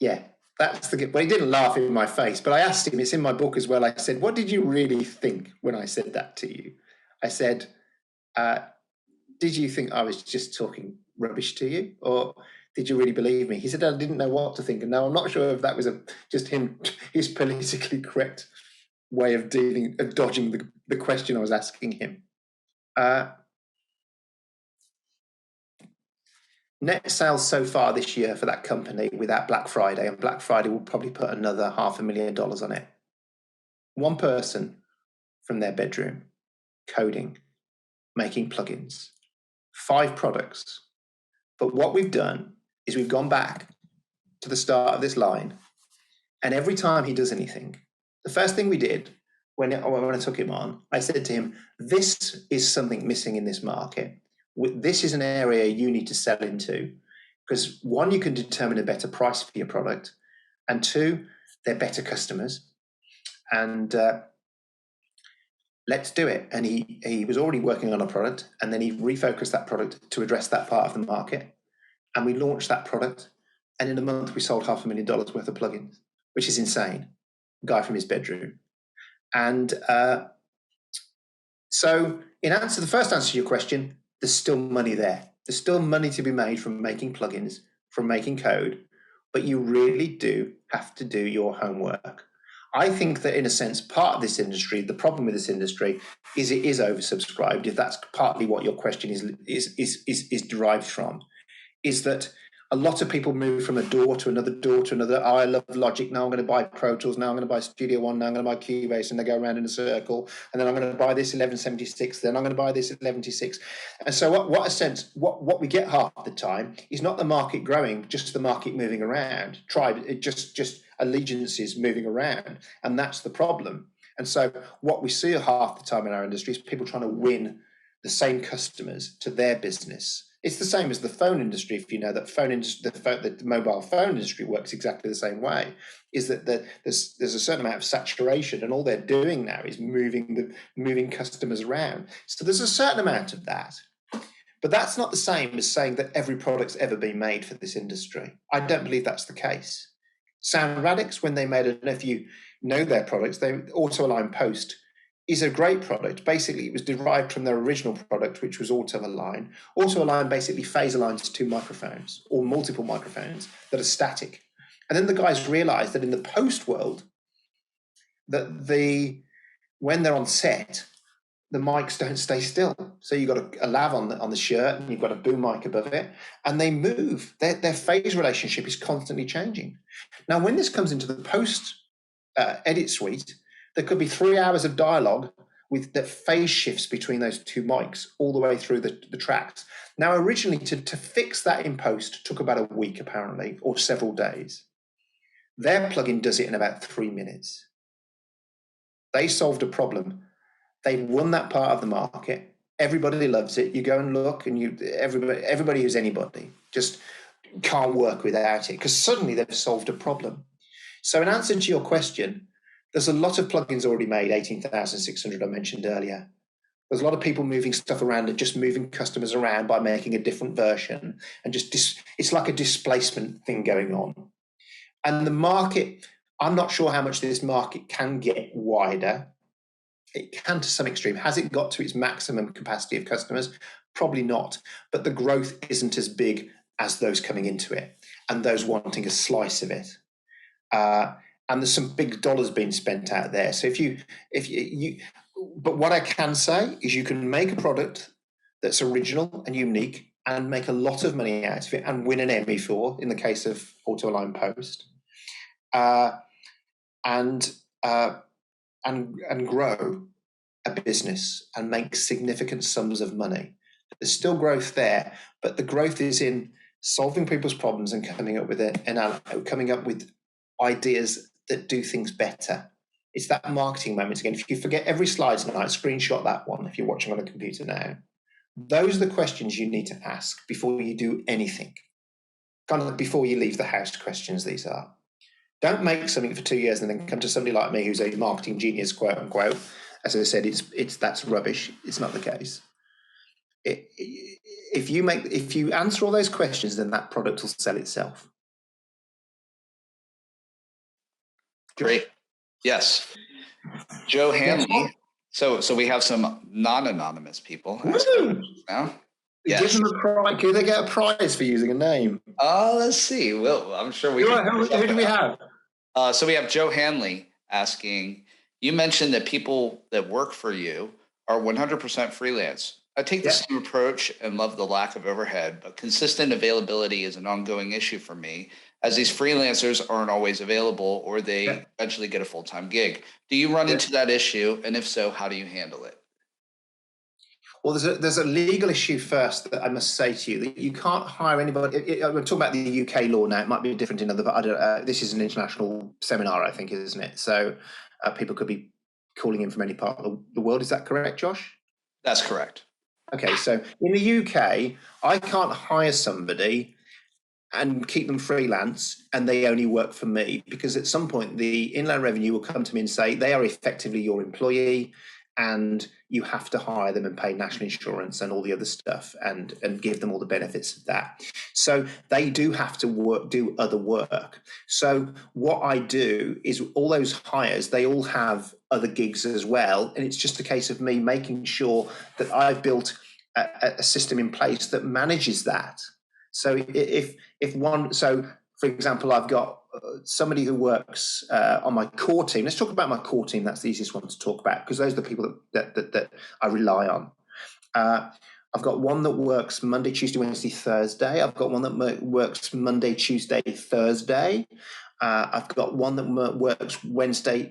yeah, well, he didn't laugh in my face, but I asked him, it's in my book as well. I said, "What did you really think when I said that to you?" I said, "Did you think I was just talking rubbish to you, or did you really believe me?" He said, "I didn't know what to think." And now I'm not sure if that was just his politically correct way of dodging the question I was asking him. Net sales so far this year for that company without Black Friday, and Black Friday will probably put another $500,000 on it. One person from their bedroom, coding, making plugins, 5 products. But what we've done is we've gone back to the start of this line, and every time he does anything, the first thing we did when I took him on, I said to him, "This is something missing in this market. This is an area you need to sell into, because 1, you can determine a better price for your product, and 2, they're better customers, and let's do it." And he was already working on a product, and then he refocused that product to address that part of the market, and we launched that product, and in a month we sold $500,000 worth of plugins, which is insane. Guy from his bedroom. And so in answer to the first answer to your question, there's still money there. There's still money to be made from making plugins, from making code, but you really do have to do your homework. I think that in a sense, part of this industry, the problem with this industry is it is oversubscribed. If that's partly what your question is derived from, is that a lot of people move from a door to another door to another. Oh, I love Logic. Now I'm going to buy Pro Tools. Now I'm going to buy Studio One. Now I'm going to buy Cubase, and they go around in a circle. And then I'm going to buy this 1176. Then I'm going to buy this 1126. And so, what we get half the time is not the market growing, just the market moving around. Just allegiances moving around, and that's the problem. And so, what we see half the time in our industry is people trying to win the same customers to their business. It's the same as the phone industry. If you know that the mobile phone industry works exactly the same way, is that there's a certain amount of saturation, and all they're doing now is moving customers around. So there's a certain amount of that, but that's not the same as saying that every product's ever been made for this industry. I don't believe that's the case. Sound Radix, when they made it, if you know their products, they Auto-Align Post is a great product. Basically, it was derived from their original product, which was Auto-Align. Auto-Align basically phase aligns 2 microphones or multiple microphones that are static. And then the guys realized that in the post world, that when they're on set, the mics don't stay still. So you've got a lav on the shirt, and you've got a boom mic above it, and they move. Their phase relationship is constantly changing. Now, when this comes into the post edit suite, there could be 3 hours of dialogue with the phase shifts between those 2 mics all the way through the tracks. Now, originally, to fix that in post took about a week, apparently, or several days. Their plugin does it in about 3 minutes. They solved a problem. They've won that part of the market. Everybody loves it. You go and look, and everybody who's anybody just can't work without it, because suddenly they've solved a problem. So in answer to your question, there's a lot of plugins already made, 18,600 I mentioned earlier. There's a lot of people moving stuff around and just moving customers around by making a different version, and it's like a displacement thing going on. And the market, I'm not sure how much this market can get wider. It can to some extreme. Has it got to its maximum capacity of customers? Probably not. But the growth isn't as big as those coming into it and those wanting a slice of it. And there's some big dollars being spent out there. So but what I can say is you can make a product that's original and unique and make a lot of money out of it and win an Emmy for, in the case of Auto-Align Post, and grow a business and make significant sums of money. There's still growth there, but the growth is in solving people's problems and coming up with ideas that do things better. It's that marketing moment again. If you forget every slide tonight, screenshot that one if you're watching on a computer now. Those are the questions you need to ask before you do anything. Kind of like before you leave the house questions these are. Don't make something for 2 years and then come to somebody like me who's a marketing genius, quote unquote. As I said, that's rubbish. It's not the case. If you answer all those questions, then that product will sell itself. Great. Yes. Joe Hanley. So we have some non-anonymous people now. Yes. Give them a prize. Can they get a prize for using a name? Let's see. Well, I'm sure we can. Who do we have? So we have Joe Hanley asking, you mentioned that people that work for you are 100% freelance. I take the same approach and love the lack of overhead, but consistent availability is an ongoing issue for me, as these freelancers aren't always available or they eventually get a full-time gig. Do you run into that issue? And if so, how do you handle it? Well, there's a legal issue first that I must say to you, that you can't hire anybody. We're talking about the UK law now. It might be different in other, but this is an international seminar, I think, isn't it? So people could be calling in from any part of the world. Is that correct, Josh? That's correct. Okay, so in the UK, I can't hire somebody and keep them freelance and they only work for me, because at some point the Inland Revenue will come to me and say they are effectively your employee and you have to hire them and pay national insurance and all the other stuff and give them all the benefits of that. So they do have to do other work. So what I do is all those hires, they all have other gigs as well. And it's just a case of me making sure that I've built a system in place that manages that. So for example, I've got somebody who works on my core team. Let's talk about my core team. That's the easiest one to talk about, because those are the people that I rely on. I've got one that works Monday, Tuesday, Wednesday, Thursday. I've got one that works Monday, Tuesday, Thursday. I've got one that works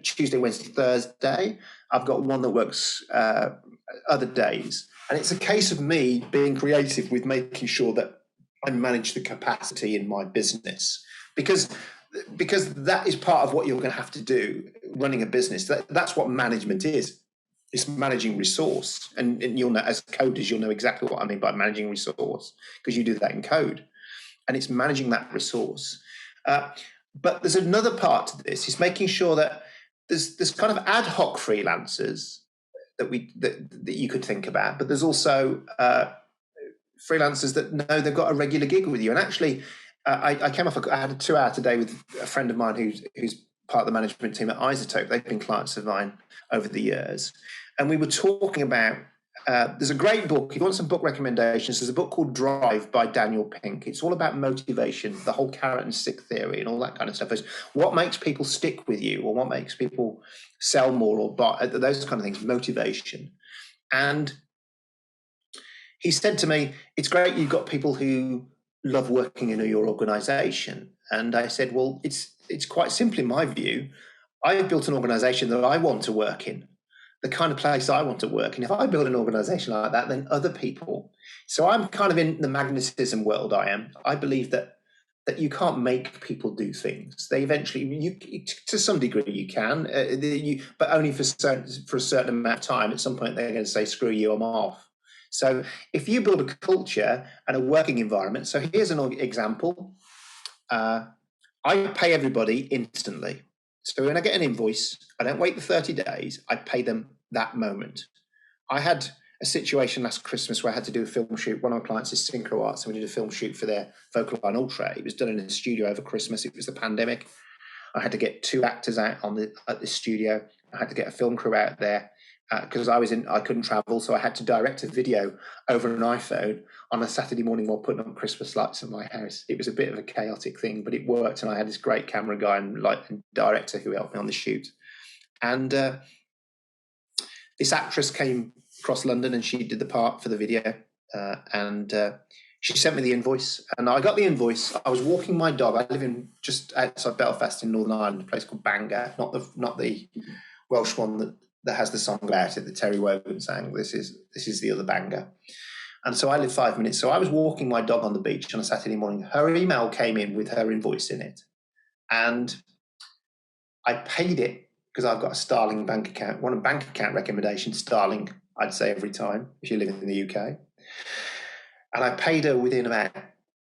Tuesday, Wednesday, Thursday. I've got one that works other days. And it's a case of me being creative with making sure that I manage the capacity in my business, because that is part of what you're going to have to do running a business. That's what management is. It's managing resource, and you'll know, as coders, you'll know exactly what I mean by managing resource, because you do that in code, and it's managing that resource. But there's another part to this. It's making sure that there's kind of ad hoc freelancers that you could think about, but there's also freelancers that know they've got a regular gig with you. And actually, I had a 2 hour today with a friend of mine who's part of the management team at Isotope. They've been clients of mine over the years. And we were talking about, there's a great book. If you want some book recommendations, there's a book called Drive by Daniel Pink. It's all about motivation, the whole carrot and stick theory and all that kind of stuff. Is what makes people stick with you, or what makes people sell more, or buy, those kind of things, motivation. And he said to me, it's great you've got people who love working in your organization. And I said, well, it's quite simple in my view. I've built an organization that I want to work in, the kind of place I want to work. And if I build an organization like that, then other people. So I'm kind of in the magnetism world. I believe that you can't make people do things. They eventually, to some degree you can, but only for a certain amount of time. At some point they're going to say, screw you, I'm off. So if you build a culture and a working environment, so here's an example. I pay everybody instantly. So when I get an invoice, I don't wait the 30 days, I pay them that moment. I had a situation last Christmas where I had to do a film shoot. One of our clients is Synchro Arts, and we did a film shoot for their Vocal Line Ultra. It was done in a studio over Christmas. It was the pandemic. I had to get 2 actors out at the studio. I had to get a film crew out there because I couldn't travel, so I had to direct a video over an iPhone on a Saturday morning while putting up Christmas lights at my house. It was a bit of a chaotic thing, but it worked, and I had this great camera guy and director who helped me on the shoot. And this actress came across London, and she did the part for the video, and she sent me the invoice, and I got the invoice. I was walking my dog. I live in just outside Belfast in Northern Ireland, a place called Bangor, not the Welsh one that has the song about it that Terry Wogan sang. This is the other Bangor. And so I live 5 minutes. So I was walking my dog on the beach on a Saturday morning. Her email came in with her invoice in it, and I paid it because I've got a Starling bank account. One of bank account recommendations, Starling, I'd say every time if you live in the UK. And I paid her within about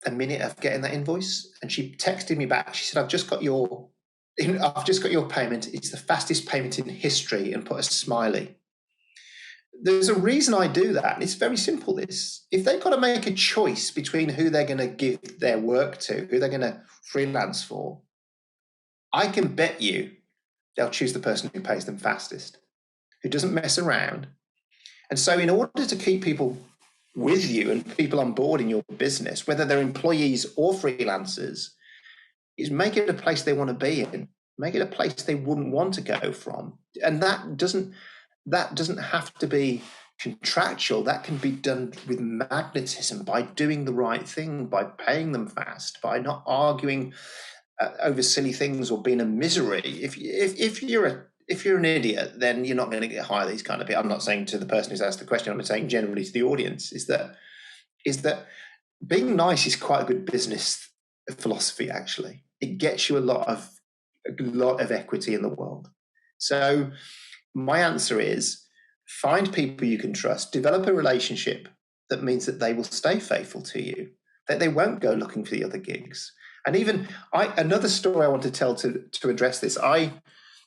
a minute of getting that invoice, and she texted me back. She said, I've just got your payment. It's the fastest payment in history, and put a smiley. There's a reason I do that, and it's very simple. If they've got to make a choice between who they're going to give their work to, who they're going to freelance for, I can bet you they'll choose the person who pays them fastest, who doesn't mess around. And so in order to keep people with you and people on board in your business, whether they're employees or freelancers, is make it a place they want to be in, make it a place they wouldn't want to go from. And that doesn't have to be contractual. That can be done with magnetism, by doing the right thing, by paying them fast, by not arguing over silly things or being a misery. If you're an idiot, then you're not going to get hired these kind of people. I'm not saying to the person who's asked the question, I'm saying generally to the audience, is that being nice is quite a good business philosophy, actually. It gets you a lot of equity in the world. So my answer is, find people you can trust, develop a relationship that means that they will stay faithful to you, that they won't go looking for the other gigs. And even another story I want to tell to address this. I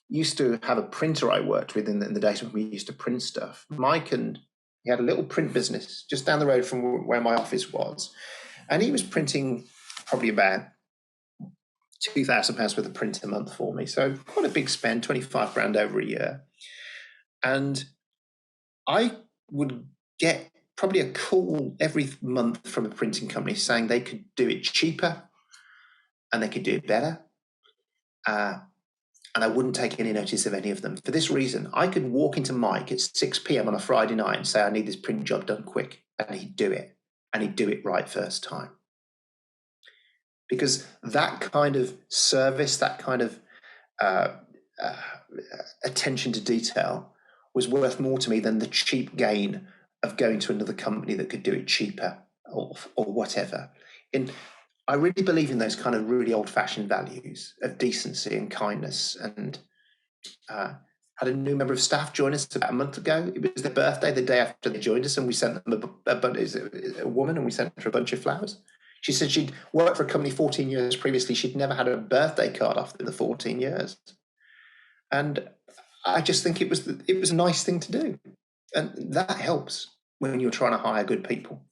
used to have a printer I worked with in the days when we used to print stuff. He had a little print business just down the road from where my office was. And he was printing probably about £2,000 worth of print a month for me. So quite a big spend, 25 grand over a year. And I would get probably a call every month from a printing company saying they could do it cheaper and they could do it better. And I wouldn't take any notice of any of them. For this reason, I could walk into Mike at 6 p.m. on a Friday night and say, I need this print job done quick. And he'd do it. And he'd do it right first time. Because that kind of service, that kind of attention to detail was worth more to me than the cheap gain of going to another company that could do it cheaper or whatever. I really believe in those kind of really old-fashioned values of decency and kindness. And had a new member of staff join us about a month ago. It was their birthday the day after they joined us, and we sent them a woman, and we sent her a bunch of flowers. She said she'd worked for a company 14 years previously. She'd never had a birthday card after the 14 years. And I just think it was a nice thing to do. And that helps when you're trying to hire good people.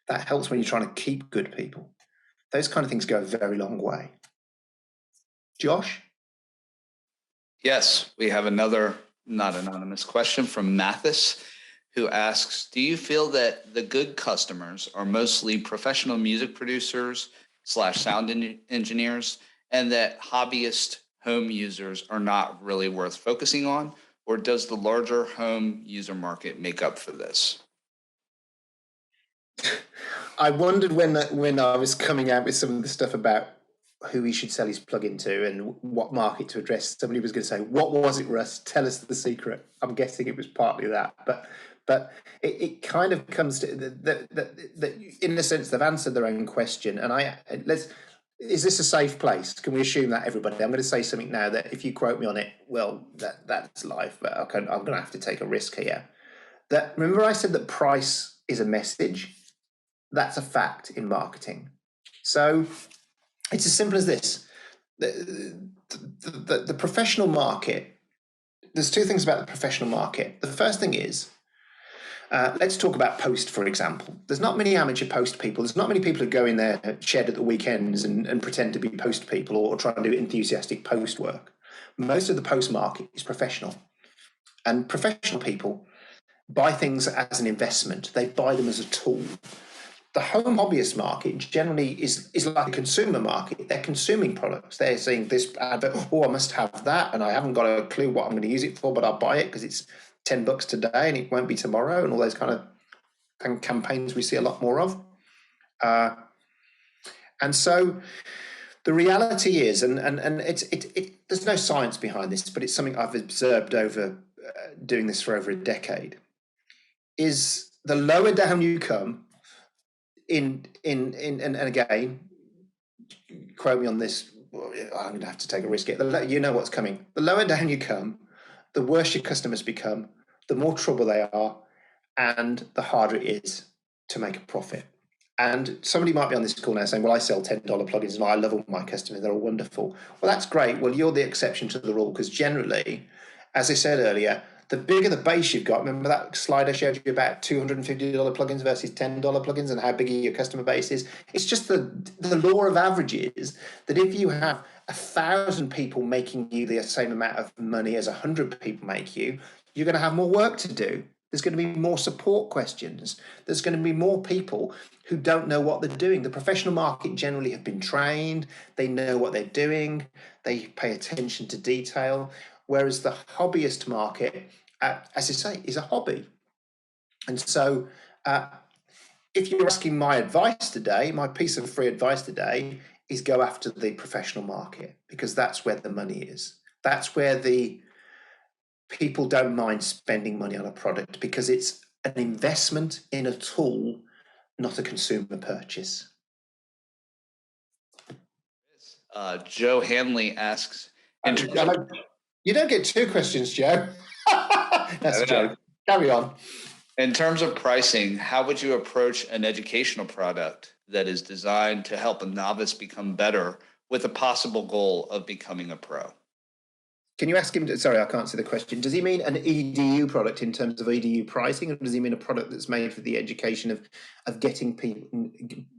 That helps when you're trying to keep good people. Those kind of things go a very long way. Josh? Yes, we have another not anonymous question from Mathis, who asks, do you feel that the good customers are mostly professional music producers / sound engineers, and that hobbyist home users are not really worth focusing on? Or does the larger home user market make up for this? I wondered when I was coming out with some of the stuff about who he should sell his plugin to and what market to address. Somebody was going to say, what was it, Russ? Tell us the secret. I'm guessing it was partly that. But it kind of comes to that in a sense, they've answered their own question. And is this a safe place? Can we assume that, everybody? I'm going to say something now that if you quote me on it, well, that's life, but I'm going to have to take a risk here. Remember I said that price is a message? That's a fact in marketing. So it's as simple as this. The professional market, there's two things about the professional market. The first thing is, Let's talk about post, for example. There's not many amateur post people. There's not many people who go in their shed at the weekends and pretend to be post people or try and do enthusiastic post work. Most of the post market is professional. And professional people buy things as an investment. They buy them as a tool. The home hobbyist market generally is like a consumer market. They're consuming products. They're seeing this advert, oh, I must have that, and I haven't got a clue what I'm going to use it for, but I'll buy it because it's $10 today and it won't be tomorrow, and all those kind of campaigns we see a lot more of. And so the reality is, and there's no science behind this, but it's something I've observed over doing this for over a decade, is the lower down you come, and again, quote me on this, I'm going to have to take a risk here. You know what's coming. The lower down you come, the worse your customers become, the more trouble they are, and the harder it is to make a profit. And somebody might be on this call now saying, well, I sell $10 plugins and I love all my customers, they're all wonderful. Well, that's great. Well, you're the exception to the rule, because generally, as I said earlier, the bigger the base you've got, remember that slide I showed you about $250 plugins versus $10 plugins and how big your customer base is? It's just the law of averages that if you have 1,000 people making you the same amount of money as 100 people make you, you're going to have more work to do. There's going to be more support questions. There's going to be more people who don't know what they're doing. The professional market generally have been trained. They know what they're doing. They pay attention to detail. Whereas the hobbyist market, as I say, is a hobby. And so if you're asking my advice today, my piece of free advice today is go after the professional market, because that's where the money is. That's where the people don't mind spending money on a product, because it's an investment in a tool, not a consumer purchase. Joe Hanley asks, you don't get two questions, Joe. That's a joke. Carry on. In terms of pricing, how would you approach an educational product that is designed to help a novice become better with a possible goal of becoming a pro? Can you ask him? Sorry, I can't see the question. Does he mean an EDU product in terms of EDU pricing, or does he mean a product that's made for the education of getting people,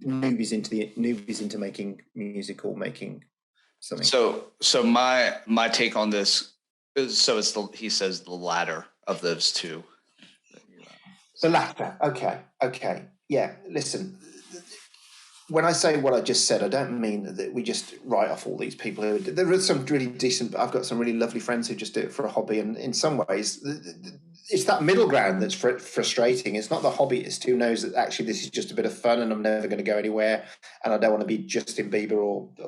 newbies into making music or making something? So my take on this is, so he says the latter of those two. The latter. Okay. Yeah. Listen. When I say what I just said, I don't mean that we just write off all these people. There are some really decent, I've got some really lovely friends who just do it for a hobby. And in some ways, it's that middle ground that's frustrating. It's not the hobbyist who knows that actually this is just a bit of fun and I'm never going to go anywhere and I don't want to be Justin Bieber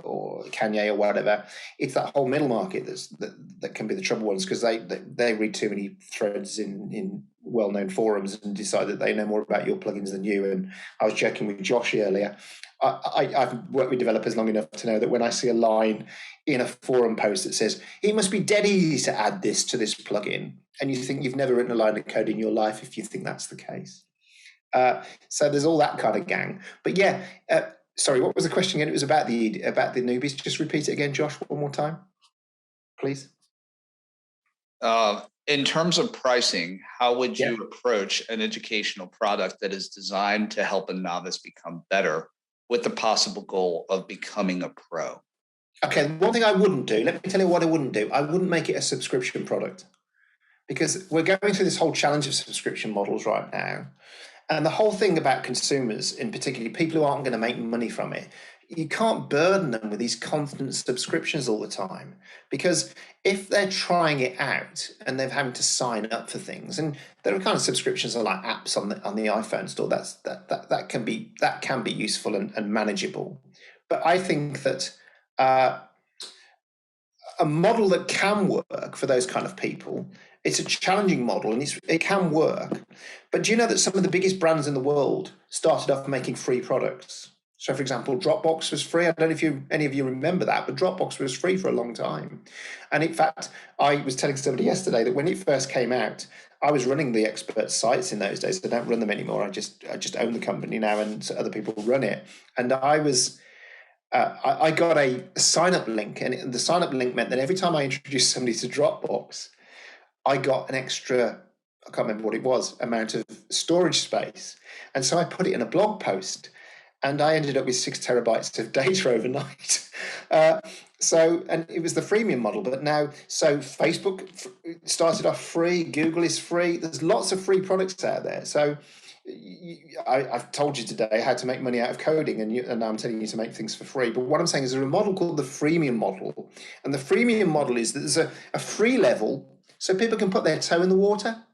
or Kanye or whatever. It's that whole middle market that can be the trouble ones, because they read too many threads in well-known forums and decide that they know more about your plugins than you. And I was joking with Josh earlier. I've worked with developers long enough to know that when I see a line in a forum post that says, it must be dead easy to add this to this plugin, and you think you've never written a line of code in your life if you think that's the case. So there's all that kind of gang. But yeah, sorry, what was the question again? It was about the newbies. Just repeat it again, Josh, one more time, please. In terms of pricing, how would you approach an educational product that is designed to help a novice become better with the possible goal of becoming a pro? Okay, one thing I wouldn't do, let me tell you what I wouldn't do. I wouldn't make it a subscription product, because we're going through this whole challenge of subscription models right now. And the whole thing about consumers, in particular, people who aren't going to make money from it, you can't burden them with these constant subscriptions all the time, because if they're trying it out and they're having to sign up for things, and there are kind of subscriptions are like apps on the iPhone store, that can be useful and manageable. But I think that a model that can work for those kind of people, it's a challenging model and it can work. But do you know that some of the biggest brands in the world started off making free products? So, for example, Dropbox was free. I don't know if any of you remember that, but Dropbox was free for a long time. And in fact, I was telling somebody yesterday that when it first came out, I was running the expert sites in those days. I don't run them anymore. I just own the company now, and other people run it. And I got a sign-up link, and the sign-up link meant that every time I introduced somebody to Dropbox, I got an extra I can't remember what it was, amount of storage space. And so I put it in a blog post, and I ended up with 6 terabytes of data overnight. And it was the freemium model, but now, so Facebook started off free, Google is free. There's lots of free products out there. So I've told you today how to make money out of coding, and now I'm telling you to make things for free. But what I'm saying is there's a model called the freemium model. And the freemium model is that there's a free level so people can put their toe in the water.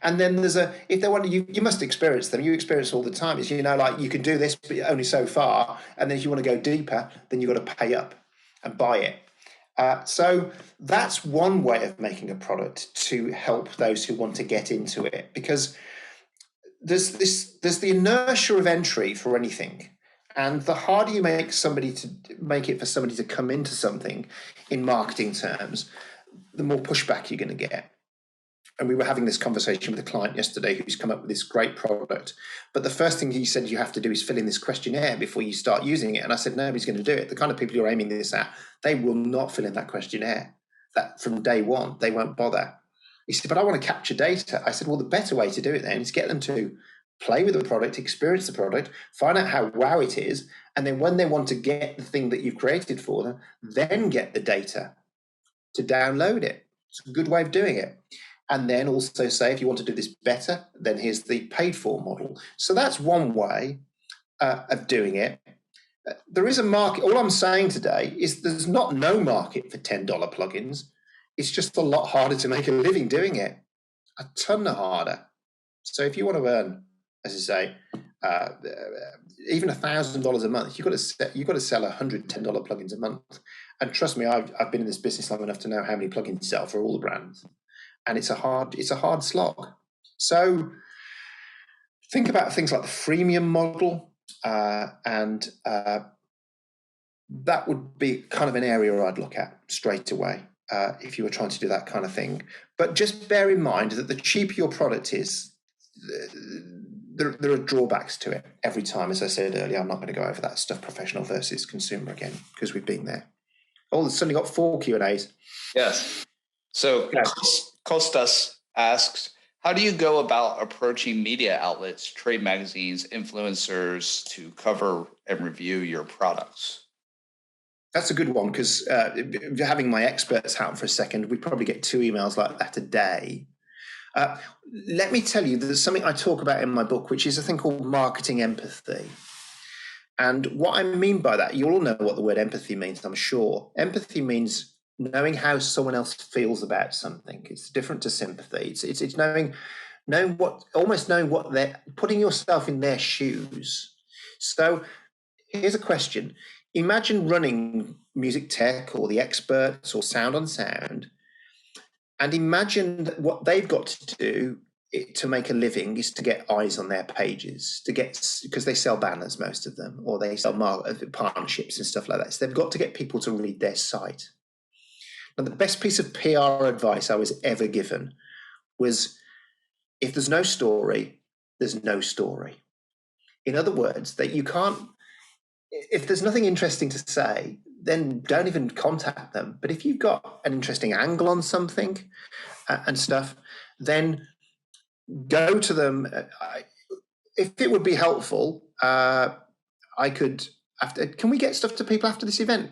And then there's if they want you must experience them. You experience all the time. It's, like you can do this, but only so far. And then if you want to go deeper, then you've got to pay up and buy it. So that's one way of making a product to help those who want to get into it, because there's the inertia of entry for anything. And the harder you make it for somebody to come into something in marketing terms, the more pushback you're going to get. And we were having this conversation with a client yesterday who's come up with this great product. But the first thing he said you have to do is fill in this questionnaire before you start using it. And I said, nobody's going to do it. The kind of people you're aiming this at, they will not fill in that questionnaire. That from day one, they won't bother. He said, but I want to capture data. I said, well, the better way to do it then is get them to play with the product, experience the product, find out how wow it is. And then when they want to get the thing that you've created for them, then get the data to download it. It's a good way of doing it. And then also say, if you want to do this better, then here's the paid for model. So that's one way of doing it. There is a market. All I'm saying today is there's not no market for $10 plugins. It's just a lot harder to make a living doing it. A ton harder. So if you want to earn, as I say, even $1,000 a month, you've got to sell 100 $10 plugins a month. And trust me, I've been in this business long enough to know how many plugins sell for all the brands. And it's a hard slog. So think about things like the freemium model, and that would be kind of an area I'd look at straight away if you were trying to do that kind of thing. But just bear in mind that the cheaper your product is, there are drawbacks to it every time. As I said earlier, I'm not going to go over that stuff, professional versus consumer again, because we've been there. Oh, there's suddenly got 4 Q&As. Yes. So Kostas asks, how do you go about approaching media outlets, trade magazines, influencers to cover and review your products? That's a good one, because having my experts hat on for a second, we probably get 2 emails like that a day. Let me tell you, there's something I talk about in my book, which is a thing called marketing empathy. And what I mean by that, you all know what the word empathy means, I'm sure. Empathy means knowing how someone else feels about something. It's different to sympathy. It's knowing what they're putting yourself in their shoes. So here's a question. Imagine running Music Tech or The Experts or Sound on Sound, and imagine that what they've got to do to make a living is to get eyes on their pages, because they sell banners, most of them, or they sell partnerships and stuff like that. So they've got to get people to read their site. And the best piece of PR advice I was ever given was, if there's no story, there's no story. In other words, that you can't, if there's nothing interesting to say, then don't even contact them. But if you've got an interesting angle on something and stuff, then go to them. If it would be helpful, can we get stuff to people after this event,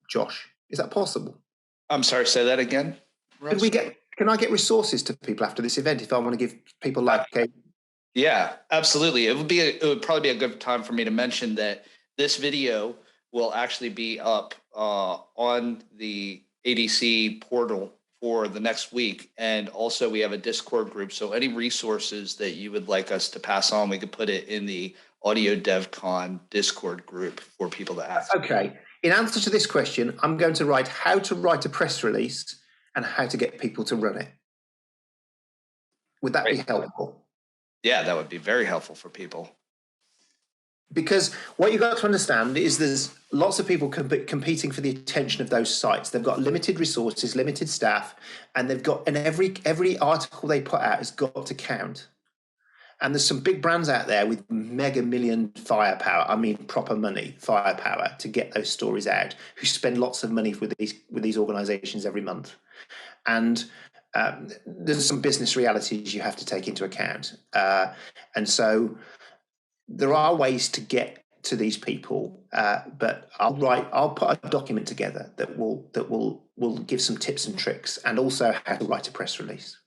Josh? Is that possible? I'm sorry, say that again. Can I get resources to people after this event if I want to give people Yeah, absolutely. It would probably be a good time for me to mention that this video will actually be up on the ADC portal for the next week. And also we have a Discord group. So any resources that you would like us to pass on, we could put it in the Audio DevCon Discord group for people to ask. Okay. In answer to this question, I'm going to write how to write a press release and how to get people to run it. Would that be helpful? Yeah, that would be very helpful for people. Because what you've got to understand is there's lots of people competing for the attention of those sites. They've got limited resources, limited staff, and every article they put out has got to count. And there's some big brands out there with mega million firepower. I mean, proper money, firepower to get those stories out, who spend lots of money with these organizations every month. And there's some business realities you have to take into account. And so there are ways to get to these people, but I'll put a document together that will give some tips and tricks, and also how to write a press release.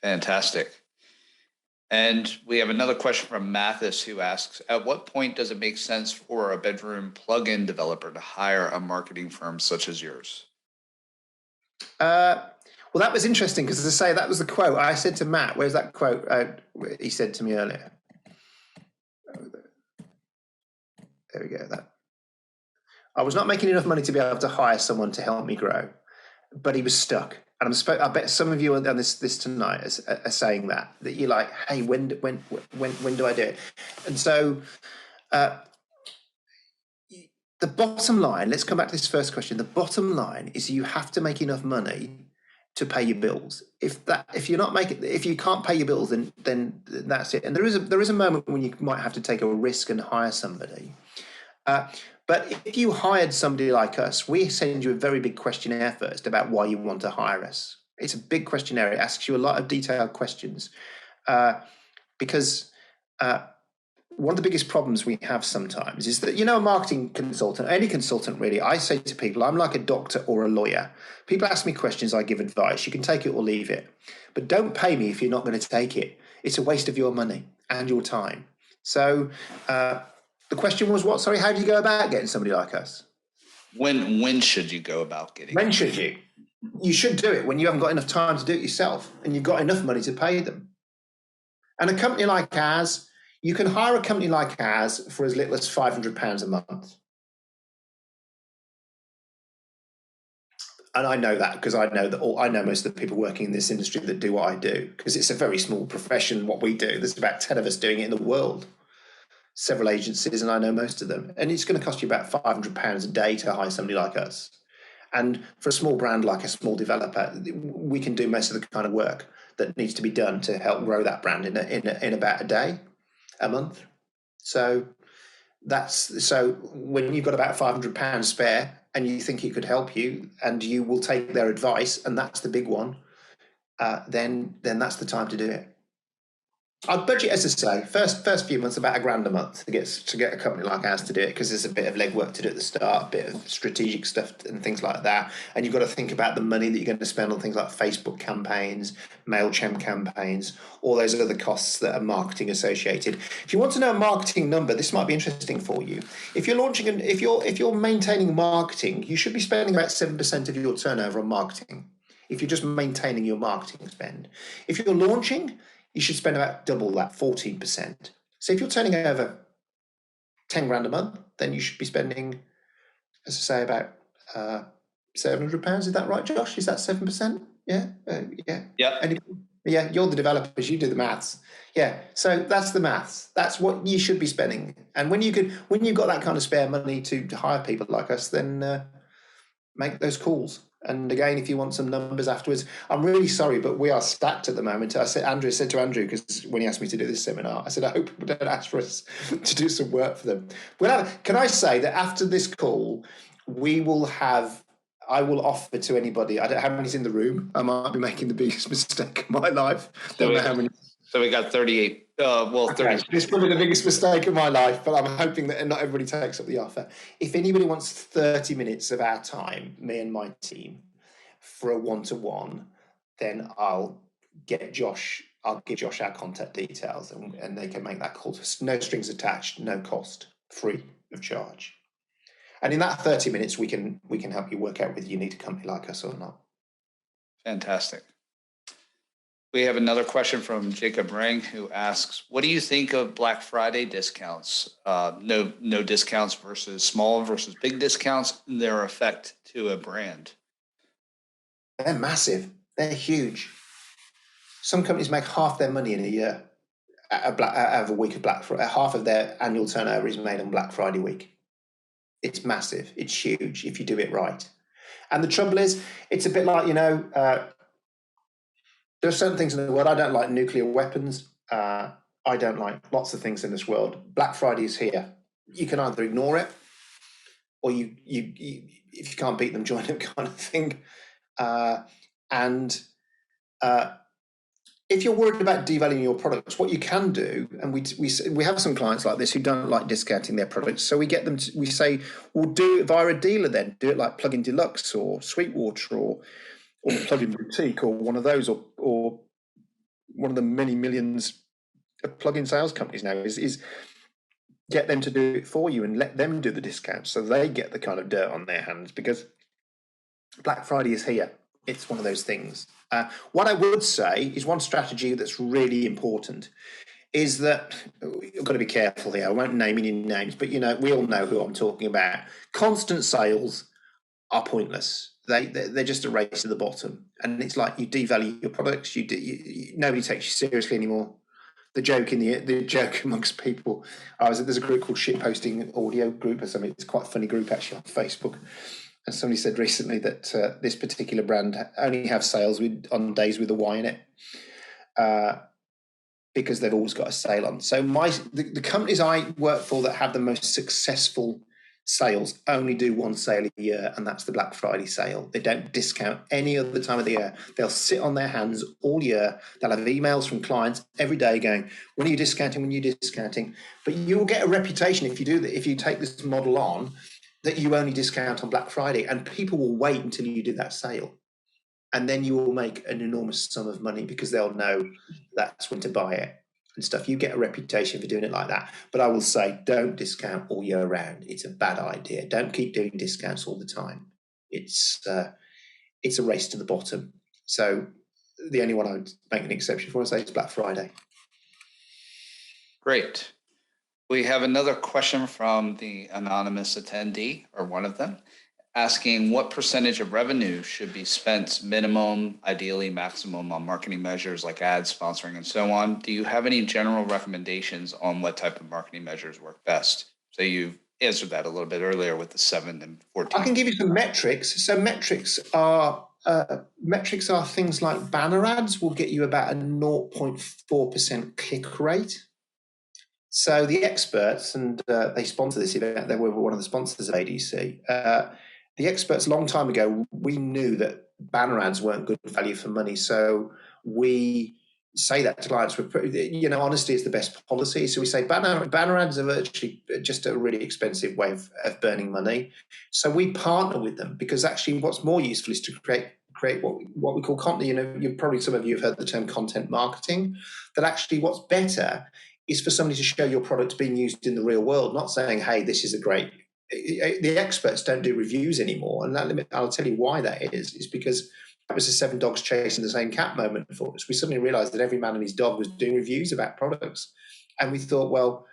Fantastic. And we have another question from Mathis, who asks, at what point does it make sense for a bedroom plugin developer to hire a marketing firm such as yours? Well, that was interesting because, as I say, that was the quote. I said to Matt, where's that quote he said to me earlier? There we go. That I was not making enough money to be able to hire someone to help me grow, but he was stuck. And I bet some of you on this tonight are saying that you're like, hey, when do I do it? And so the bottom line, let's come back to this first question. The bottom line is you have to make enough money to pay your bills. If you can't pay your bills, then that's it. And there is a moment when you might have to take a risk and hire somebody. But if you hired somebody like us, we send you a very big questionnaire first about why you want to hire us. It's a big questionnaire. It asks you a lot of detailed questions because one of the biggest problems we have sometimes is that, a marketing consultant, any consultant really, I say to people, I'm like a doctor or a lawyer. People ask me questions, I give advice. You can take it or leave it. But don't pay me if you're not going to take it. It's a waste of your money and your time. So the question was what? Sorry, how do you go about getting somebody like us? When should you go about getting? When should you? You should do it when you haven't got enough time to do it yourself and you've got enough money to pay them. And a company like ours, you can hire a company like ours for as little as £500 a month. And I know that because I know most of the people working in this industry that do what I do, because it's a very small profession, what we do. There's about 10 of us doing it in the world. Several agencies, and I know most of them. And it's going to cost you about £500 a day to hire somebody like us. And for a small brand like a small developer, we can do most of the kind of work that needs to be done to help grow that brand in about a day, a month. So when you've got about £500 spare and you think it could help you, and you will take their advice, and that's the big one, then that's the time to do it. Our budget, as I say, first few months about £1,000 a month to get a company like ours to do it, because there's a bit of legwork to do at the start, a bit of strategic stuff and things like that. And you've got to think about the money that you're going to spend on things like Facebook campaigns, MailChimp campaigns, all those other costs that are marketing associated. If you want to know a marketing number, this might be interesting for you. If you're launching if you're maintaining marketing, you should be spending about 7% of your turnover on marketing. If you're just maintaining your marketing spend, if you're launching, you should spend about double that, 14%. So if you're turning over £10,000 a month, then you should be spending, as I say, about £700. Is that right, Josh? Is that 7%? Yeah, yeah. Yeah, you're the developers. You do the maths. Yeah, so that's the maths. That's what you should be spending. And when you've got that kind of spare money to hire people like us, then make those calls. And again, if you want some numbers afterwards, I'm really sorry, but we are stacked at the moment. I said to Andrew, because when he asked me to do this seminar, I said, I hope people don't ask for us to do some work for them. Can I say that after this call, I will offer to anybody, I don't know how many's in the room. I might be making the biggest mistake of my life. Don't know how many. So we got 38. 30. It's probably the biggest mistake of my life, but I'm hoping that not everybody takes up the offer. If anybody wants 30 minutes of our time, me and my team, for a one-to-one, then I'll give Josh our contact details, and they can make that call. No strings attached, no cost, free of charge. And in that 30 minutes, we can help you work out whether you need a company like us or not. Fantastic. We have another question from Jacob Ring, who asks, what do you think of Black Friday discounts? No discounts versus small versus big discounts, and their effect to a brand. They're massive. They're huge. Some companies make half their money in a year out of a week of Black Friday. Half of their annual turnover is made on Black Friday week. It's massive. It's huge if you do it right. And the trouble is, it's a bit like, there are certain things in the world. I don't like nuclear weapons. I don't like lots of things in this world. Black Friday is here. You can either ignore it, or you if you can't beat them, join them, kind of thing. And if you're worried about devaluing your products, what you can do, and we have some clients like this who don't like discounting their products, so we get them to, we say, well, do it via a dealer then. Do it like Plug-in Deluxe or Sweetwater or Plug-in Boutique or one of those, or one of the many millions of plug-in sales companies now is get them to do it for you and let them do the discounts so they get the kind of dirt on their hands, because Black Friday is here. It's one of those things. What I would say is one strategy that's really important is that you've got to be careful here. I won't name any names, but we all know who I'm talking about. Constant sales are pointless. They're just a race to the bottom, and it's like you devalue your products. Nobody takes you seriously anymore. The joke amongst people. There's a group called Shitposting Audio Group or something. It's quite a funny group actually on Facebook. And somebody said recently that this particular brand only have sales on days with a Y in it, because they've always got a sale on. So the companies I work for that have the most successful sales only do one sale a year, and that's the Black Friday sale. They don't discount any other time of the year. They'll sit on their hands all year. They'll have emails from clients every day going, when are you discounting, when are you discounting? But you'll get a reputation if you do that, if you take this model on, that you only discount on Black Friday, and people will wait until you do that sale. And then you will make an enormous sum of money because they'll know that's when to buy it and stuff. You get a reputation for doing it like that. But I will say, don't discount all year round. It's a bad idea. Don't keep doing discounts all the time. It's a race to the bottom. So the only one I would make an exception for, I say, is Black Friday. Great. We have another question from the anonymous attendee, or one of them, asking what percentage of revenue should be spent minimum, ideally maximum, on marketing measures like ads, sponsoring, and so on. Do you have any general recommendations on what type of marketing measures work best? So you answered that a little bit earlier with the 7 and 14. I can give you some metrics. So metrics are things like banner ads will get you about a 0.4% click rate. So the experts, and they sponsor this event, they were one of the sponsors of ADC. The experts, a long time ago, we knew that banner ads weren't good value for money. So we say that to clients. Honesty is the best policy. So we say banner ads are virtually just a really expensive way of burning money. So we partner with them, because actually what's more useful is to create what we call content. Probably some of you have heard the term content marketing. That actually what's better is for somebody to show your product being used in the real world, not saying, hey, this is a great... The experts don't do reviews anymore. And I'll tell you why that is because that was a 7 dogs chasing the same cat moment for us. We suddenly realized that every man and his dog was doing reviews about products. And we thought, well,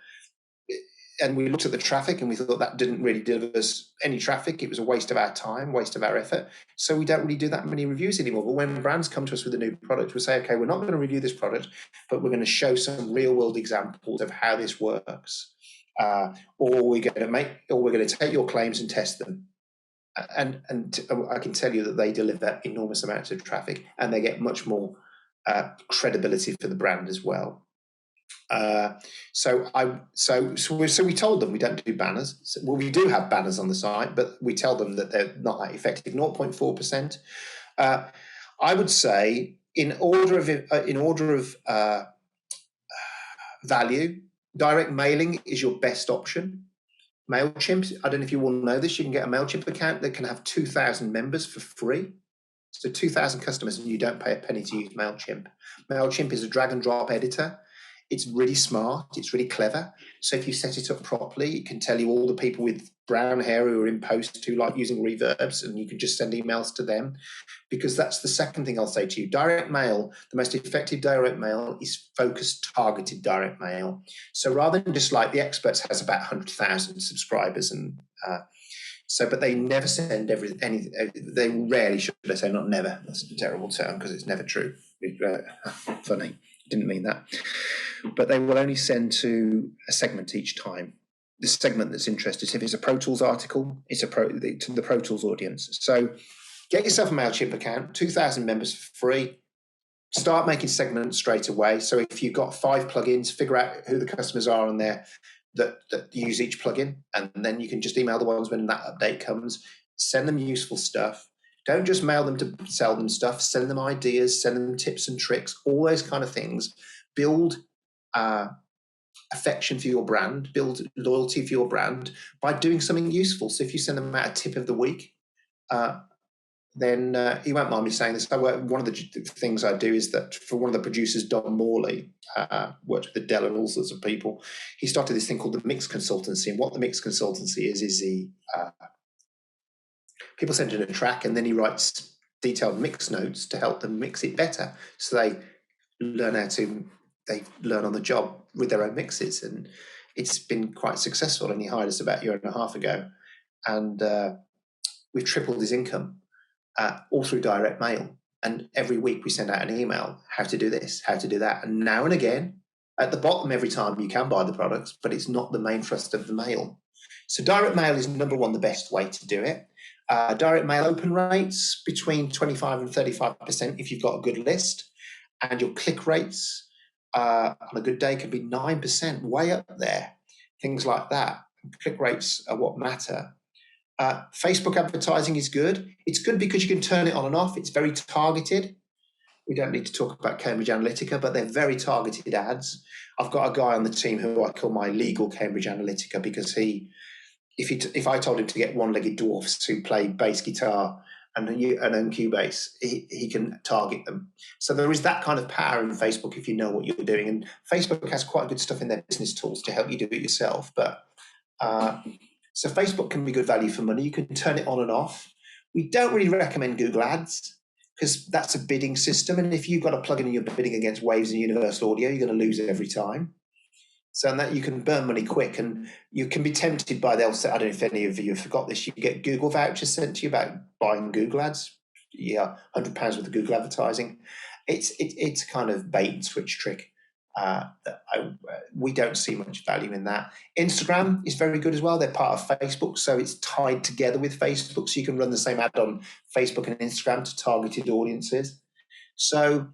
and we looked at the traffic and we thought that didn't really deliver us any traffic. It was a waste of our time, waste of our effort. So we don't really do that many reviews anymore. But when brands come to us with a new product, we say, okay, we're not going to review this product, but we're going to show some real world examples of how this works. Or we're going to take your claims and test them. And I can tell you that they deliver enormous amounts of traffic, and they get much more credibility for the brand as well. So we told them we don't do banners. Well, we do have banners on the site, but we tell them that they're not that effective. 0.4%. I would say in order of value, direct mailing is your best option. MailChimp, I don't know if you all know this, you can get a MailChimp account that can have 2,000 members for free. So 2,000 customers, and you don't pay a penny to use MailChimp. MailChimp is a drag and drop editor. It's really smart. It's really clever. So if you set it up properly, it can tell you all the people with brown hair who are in post who like using reverbs, and you can just send emails to them. Because that's the second thing I'll say to you. Direct mail, the most effective direct mail is focused, targeted direct mail. So rather than just like the experts has about 100,000 subscribers, and but they never send they rarely, should I say, not never. That's a terrible term because it's never true. Funny, didn't mean that. But they will only send to a segment each time. The segment that's interested. If it's a Pro Tools article, it's to the Pro Tools audience. So get yourself a MailChimp account, 2,000 members for free. Start making segments straight away. So if you've got 5 plugins, figure out who the customers are on there that use each plugin, and then you can just email the ones when that update comes. Send them useful stuff. Don't just mail them to sell them stuff. Send them ideas, send them tips and tricks, all those kind of things. Build affection for your brand, build loyalty for your brand by doing something useful. So if you send them out a tip of the week, then you won't mind me saying this. One of the things I do is that for one of the producers, Don Morley, worked with Adele and all sorts of people. He started this thing called the Mix Consultancy, and what the Mix Consultancy is the people send in a track, and then he writes detailed mix notes to help them mix it better. So they learn on the job with their own mixes, and it's been quite successful. And he hired us about a year and a half ago, and we've tripled his income all through direct mail. And every week we send out an email, how to do this, how to do that. And now and again, at the bottom every time, you can buy the products, but it's not the main thrust of the mail. So direct mail is number one, the best way to do it. Direct mail open rates between 25 and 35% if you've got a good list, and your click rates on a good day can be 9%, way up there. Things like that. Click rates are what matter. Facebook advertising is good. It's good because you can turn it on and off. It's very targeted. We don't need to talk about Cambridge Analytica, but they're very targeted ads. I've got a guy on the team who I call my legal Cambridge Analytica, because if I told him to get one-legged dwarfs who play bass guitar and own Cubase, he can target them. So there is that kind of power in Facebook if you know what you're doing. And Facebook has quite good stuff in their business tools to help you do it yourself. But so Facebook can be good value for money. You can turn it on and off. We don't really recommend Google Ads because that's a bidding system. And if you've got a plugin and you're bidding against Waves and Universal Audio, you're going to lose it every time. So that you can burn money quick, and you can be tempted by, they'll say, I don't know if any of you have forgot this, you get Google vouchers sent to you about buying Google ads. Yeah, £100 worth of Google advertising. It's kind of bait and switch trick. We don't see much value in that. Instagram is very good as well. They're part of Facebook, so it's tied together with Facebook, so you can run the same ad on Facebook and Instagram to targeted audiences. So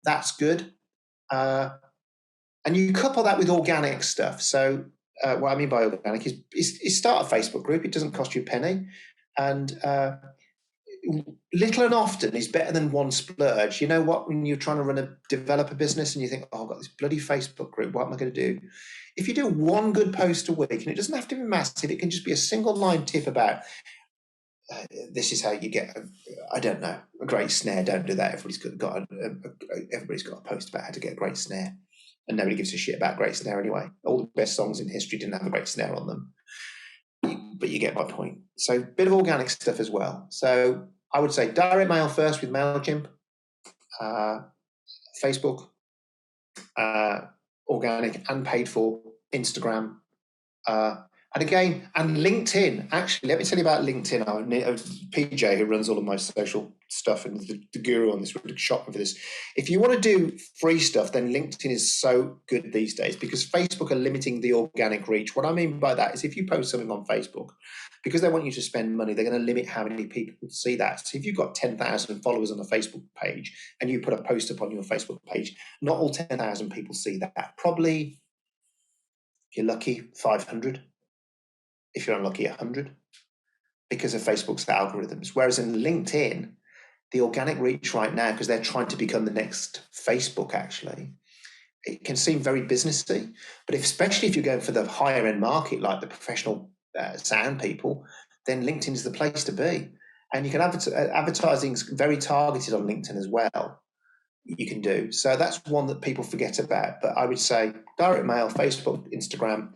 that's good. And you couple that with organic stuff. So what I mean by organic is start a Facebook group. It doesn't cost you a penny. And little and often is better than one splurge. You know what? When you're trying to develop a business and you think, oh, I've got this bloody Facebook group, what am I going to do? If you do one good post a week, and it doesn't have to be massive, it can just be a single line tip about this is how you get, I don't know, a great snare. Don't do that. Everybody's got a post about how to get a great snare. And nobody gives a shit about great snare anyway. All the best songs in history didn't have a great snare on them. But you get my point. So a bit of organic stuff as well. So I would say direct mail first with MailChimp, Facebook, organic and paid for, Instagram, and again, and LinkedIn. Actually, let me tell you about LinkedIn. PJ, who runs all of my social stuff and the guru on this, would shop me for this. If you want to do free stuff, then LinkedIn is so good these days because Facebook are limiting the organic reach. What I mean by that is if you post something on Facebook, because they want you to spend money, they're going to limit how many people see that. So if you've got 10,000 followers on a Facebook page and you put a post up on your Facebook page, not all 10,000 people see that. Probably, if you're lucky, 500. If you're unlucky, 100, because of Facebook's algorithms. Whereas in LinkedIn, the organic reach right now, because they're trying to become the next Facebook, actually, it can seem very businessy. But especially if you're going for the higher end market, like the professional sound people, then LinkedIn is the place to be. And you can advertising is very targeted on LinkedIn as well. You can do. So that's one that people forget about. But I would say direct mail, Facebook, Instagram,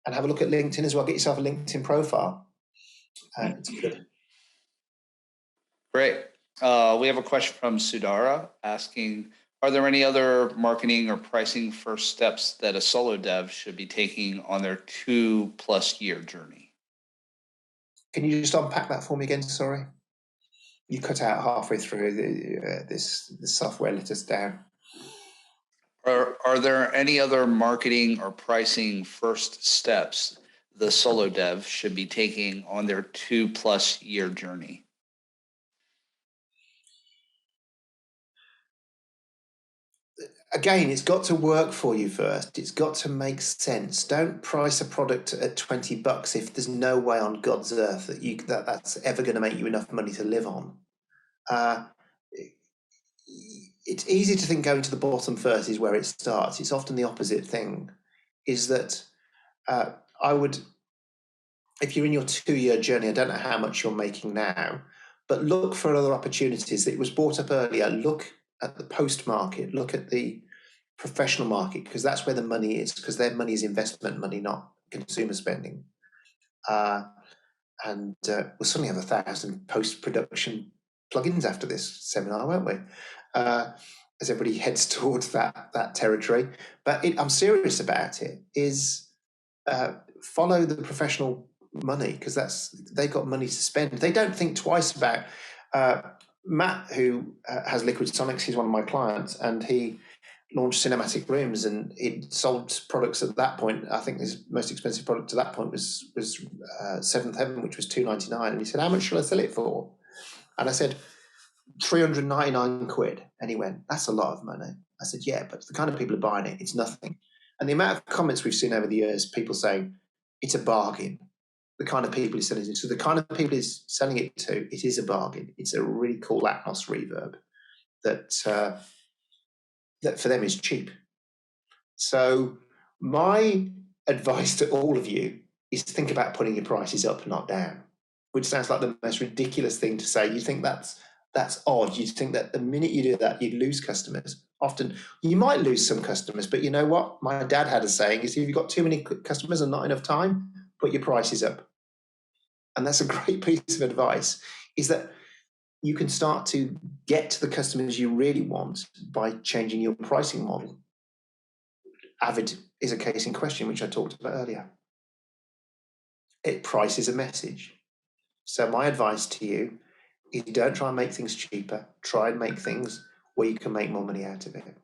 and have a look at LinkedIn as well. Get yourself a LinkedIn profile. It's good. Great. We have a question from Sudara asking, are there any other marketing or pricing first steps that a solo dev should be taking on their 2+ year journey? Can you just unpack that for me again? Sorry. You cut out halfway through. The software let us down. Are there any other marketing or pricing first steps the solo dev should be taking on their 2+ year journey? Again, it's got to work for you first. It's got to make sense. Don't price a product at $20 if there's no way on God's earth that that's ever going to make you enough money to live on. It's easy to think going to the bottom first is where it starts. It's often the opposite thing, is that I would, if you're in your 2-year journey, I don't know how much you're making now, but look for other opportunities. It was brought up earlier. Look at the post market, look at the professional market, because that's where the money is, because their money is investment money, not consumer spending. And we'll suddenly have 1,000 post-production plugins after this seminar, won't we? As everybody heads towards that territory. But I'm serious about it, is follow the professional money, because they've got money to spend. They don't think twice about Matt, who has Liquid Sonics. He's one of my clients, and he launched Cinematic Rooms, and it sold products at that point. I think his most expensive product to that point was Seventh Heaven, which was $299. And he said, "How much shall I sell it for?" And I said, 399 quid. And he went, "That's a lot of money." I said, "Yeah, but the kind of people who are buying it, it's nothing." And the amount of comments we've seen over the years, people saying it's a bargain. The kind of people he's selling it to. So the kind of people he's selling it to, it is a bargain. It's a really cool Atmos reverb that that for them is cheap. So my advice to all of you is to think about putting your prices up, not down, which sounds like the most ridiculous thing to say. You think that's odd. You think that the minute you do that, you'd lose customers. Often you might lose some customers, but you know what? My dad had a saying, is if you've got too many customers and not enough time, put your prices up. And that's a great piece of advice, is that you can start to get to the customers you really want by changing your pricing model. Avid is a case in question, which I talked about earlier. Price is a message. So my advice to you is, don't try and make things cheaper. Try and make things where you can make more money out of it.